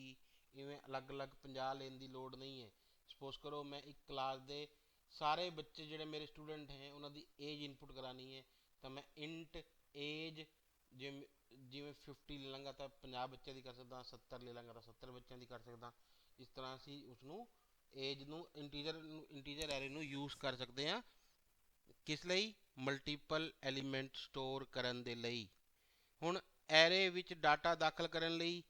[SPEAKER 1] इवें अलग अलग 50 लेने की लोड़ नहीं है। सपोज करो मैं एक क्लास दे सारे बच्चे जिहड़े मेरे स्टूडेंट हैं उन्होंने एज इनपुट करानी है, तो मैं इंट एज जिमें 50 ले लाँगा तो 50 बच्चों की कर सकता, 70 ले लाँगा तो 70 बच्चों की कर सकता। इस तरह असी उसनू एज नू इंटीजर एरे नू यूज़ कर सकते हैं, किस लई, मल्टीपल एलीमेंट स्टोर करन दे लई। हुण एरे विच डाटा दाखल करन लई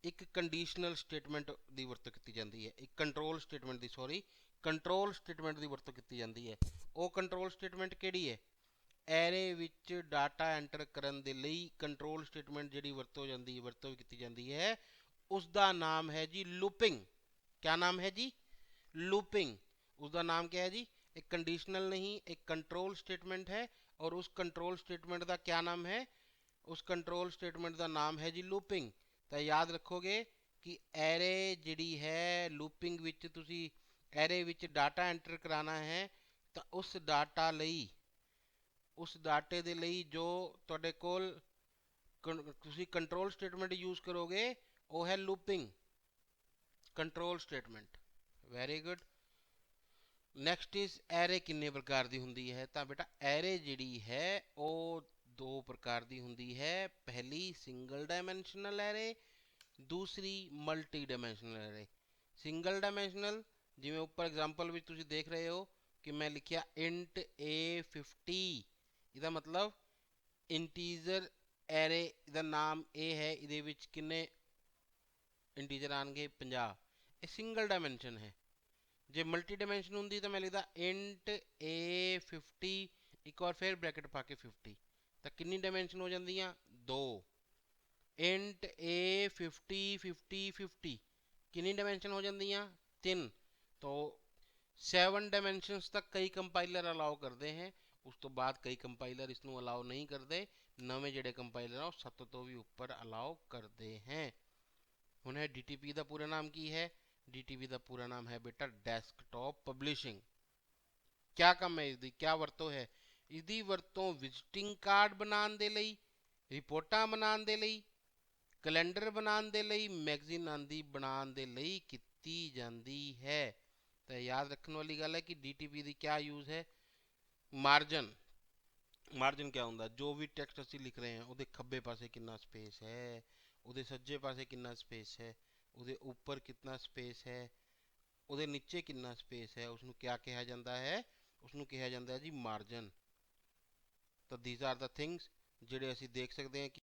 [SPEAKER 1] एक कंडीशनल स्टेटमेंट की वरतों की जाती है, एक कंट्रोल स्टेटमेंट की, सॉरी कंट्रोल स्टेटमेंट की वरतों की जाती है। वो कंट्रोल स्टेटमेंट किहड़ी है, एरे विच डाटा एंटर करन दे लई कंट्रोल स्टेटमेंट जिहड़ी वरतों की जाती है उसका नाम है जी लूपिंग। क्या नाम है जी? लूपिंग। उसका नाम क्या है जी? एक कंडीशनल नहीं, एक कंट्रोल स्टेटमेंट है। और उस कंट्रोल स्टेटमेंट का क्या नाम है? उस कंट्रोल स्टेटमेंट का नाम है जी लूपिंग। तो याद रखोगे कि एरे जिहड़ी है लूपिंग विच तुसी एरे विच डाटा एंटर कराना है, तो उस डाटा लई उस डाटे ਦੇ ਲਈ ਜੋ ਤੁਹਾਡੇ ਕੋਲ ਤੁਸੀਂ ਕੰਟਰੋਲ ਸਟੇਟਮੈਂਟ ਯੂਜ਼ ਕਰੋਗੇ ਉਹ ਹੈ looping control statement. Very good. Next is array ਕਿੰਨੇ ਪ੍ਰਕਾਰ ਦੀ ਹੁੰਦੀ ਹੈ? ਤਾਂ ਬੇਟਾ ਐਰੇ ਜਿਹੜੀ ਹੈ ਉਹ ਦੋ ਪ੍ਰਕਾਰ ਦੀ ਹੁੰਦੀ ਹੈ। ਪਹਿਲੀ ਸਿੰਗਲ ਡਾਇਮੈਂਸ਼ਨਲ ਐਰੇ, ਦੂਸਰੀ multi dimensional array. Single dimensional ਜਿਵੇਂ ਉੱਪਰ ਐਗਜ਼ਾਮਪਲ ਵਿੱਚ ਤੁਸੀਂ ਦੇਖ ਰਹੇ ਹੋ ਕਿ ਮੈਂ ਲਿਖਿਆ ਇੰਟ A50। ਇਹਦਾ ਮਤਲਬ ਇੰਟੀਜ਼ਰ ਐਰੇ ਦਾ ਨਾਮ ਇਹ ਹੈ, ਇਹਦੇ ਵਿੱਚ ਕਿੰਨੇ ਇੰਟੀਜ਼ਰ ਆਣਗੇ? 50। ਇਹ ਸਿੰਗਲ ਡਾਇਮੈਂਸ਼ਨ ਹੈ। ਜੇ ਮਲਟੀ ਡਾਇਮੈਂਸ਼ਨ ਹੁੰਦੀ ਤਾਂ ਮੈਂ ਲਿਖਦਾ ਇੰਟ A50 ਇੱਕ ਵਾਰ ਫਿਰ ਬ੍ਰੈਕਟ ਪਾ ਕੇ 50। ਤਾਂ ਕਿੰਨੀ ਡਾਇਮੈਂਸ਼ਨ ਹੋ ਜਾਂਦੀਆਂ? 2। ਇੰਟ A50 50 50 ਕਿੰਨੀ ਡਾਇਮੈਂਸ਼ਨ ਹੋ ਜਾਂਦੀਆਂ? 3। तो 7 ਡਾਇਮੈਂਸ਼ਨਸ ਤੱਕ ਕਈ ਕੰਪਾਈਲਰ ਅਲਾਉ ਕਰਦੇ ਹੈ। ਉਸ ਤੋਂ ਬਾਅਦ ਕਈ ਕੰਪਾਈਲਰ ਇਸ ਨੂੰ ਅਲਾਉ ਨਹੀਂ ਕਰਦੇ। ਨਵੇਂ ਜਿਹੜੇ ਕੰਪਾਈਲਰ ਆ ਉਹ 7 ਤੋਂ ਵੀ ਉੱਪਰ ਅਲਾਉ ਕਰਦੇ ਹੈ। ਹੁਣ ਹੈ DTP ਦਾ ਪੂਰਾ ਨਾਮ ਕੀ ਹੈ? DTP ਦਾ ਪੂਰਾ ਨਾਮ ਹੈ ਬੇਟਾ ਡੈਸਕਟਾਪ ਪਬਲਿਸ਼ਿੰਗ। ਕਿਆ ਕੰਮ ਹੈ ਇਸਦੀ? ਕਿਆ ਵਰਤੋਂ ਹੈ? इसकी वरतों विजिटिंग कार्ड बनाने ਦੇ ਲਈ, ਰਿਪੋਰਟਾਂ ਬਣਾਉਣ ਦੇ ਲਈ, ਕੈਲੰਡਰ ਬਣਾਉਣ ਦੇ ਲਈ, ਮੈਗਜ਼ੀਨ ਆਦਿ ਬਣਾਉਣ ਦੇ ਲਈ ਕੀਤੀ ਜਾਂਦੀ ਹੈ। ਤਾਂ ਯਾਦ ਰੱਖਣ ਵਾਲੀ ਗੱਲ ਹੈ ਕਿ DTP ਦੀ ਕਿਆ ਯੂਜ਼ ਹੈ? ਮਾਰਜਨ। ਮਾਰਜਨ ਕਿਆ ਹੁੰਦਾ? ਜੋ ਵੀ ਟੈਕਸਟ ਅਸੀਂ ਲਿਖ ਰਹੇ ਹਾਂ ਉਹਦੇ ਖੱਬੇ ਪਾਸੇ ਕਿੰਨਾ ਸਪੇਸ ਹੈ, ਉਹਦੇ ਸੱਜੇ ਪਾਸੇ ਕਿੰਨਾ ਸਪੇਸ ਹੈ, ਉਹਦੇ ਉੱਪਰ ਕਿੰਨਾ ਸਪੇਸ ਹੈ, ਉਹਦੇ ਨੀਚੇ ਕਿੰਨਾ ਸਪੇਸ ਹੈ, ਉਸਨੂੰ ਕਿਆ ਕਿਹਾ ਜਾਂਦਾ ਹੈ? ਉਸਨੂੰ ਕਿਹਾ ਜਾਂਦਾ ਹੈ ਜੀ ਮਾਰਜਨ। ਤਾਂ ਥੀਸ ਆਰ ਦਾ ਥਿੰਗਸ ਜਿਹੜੇ ਅਸੀਂ ਦੇਖ ਸਕਦੇ ਹਾਂ ਕਿ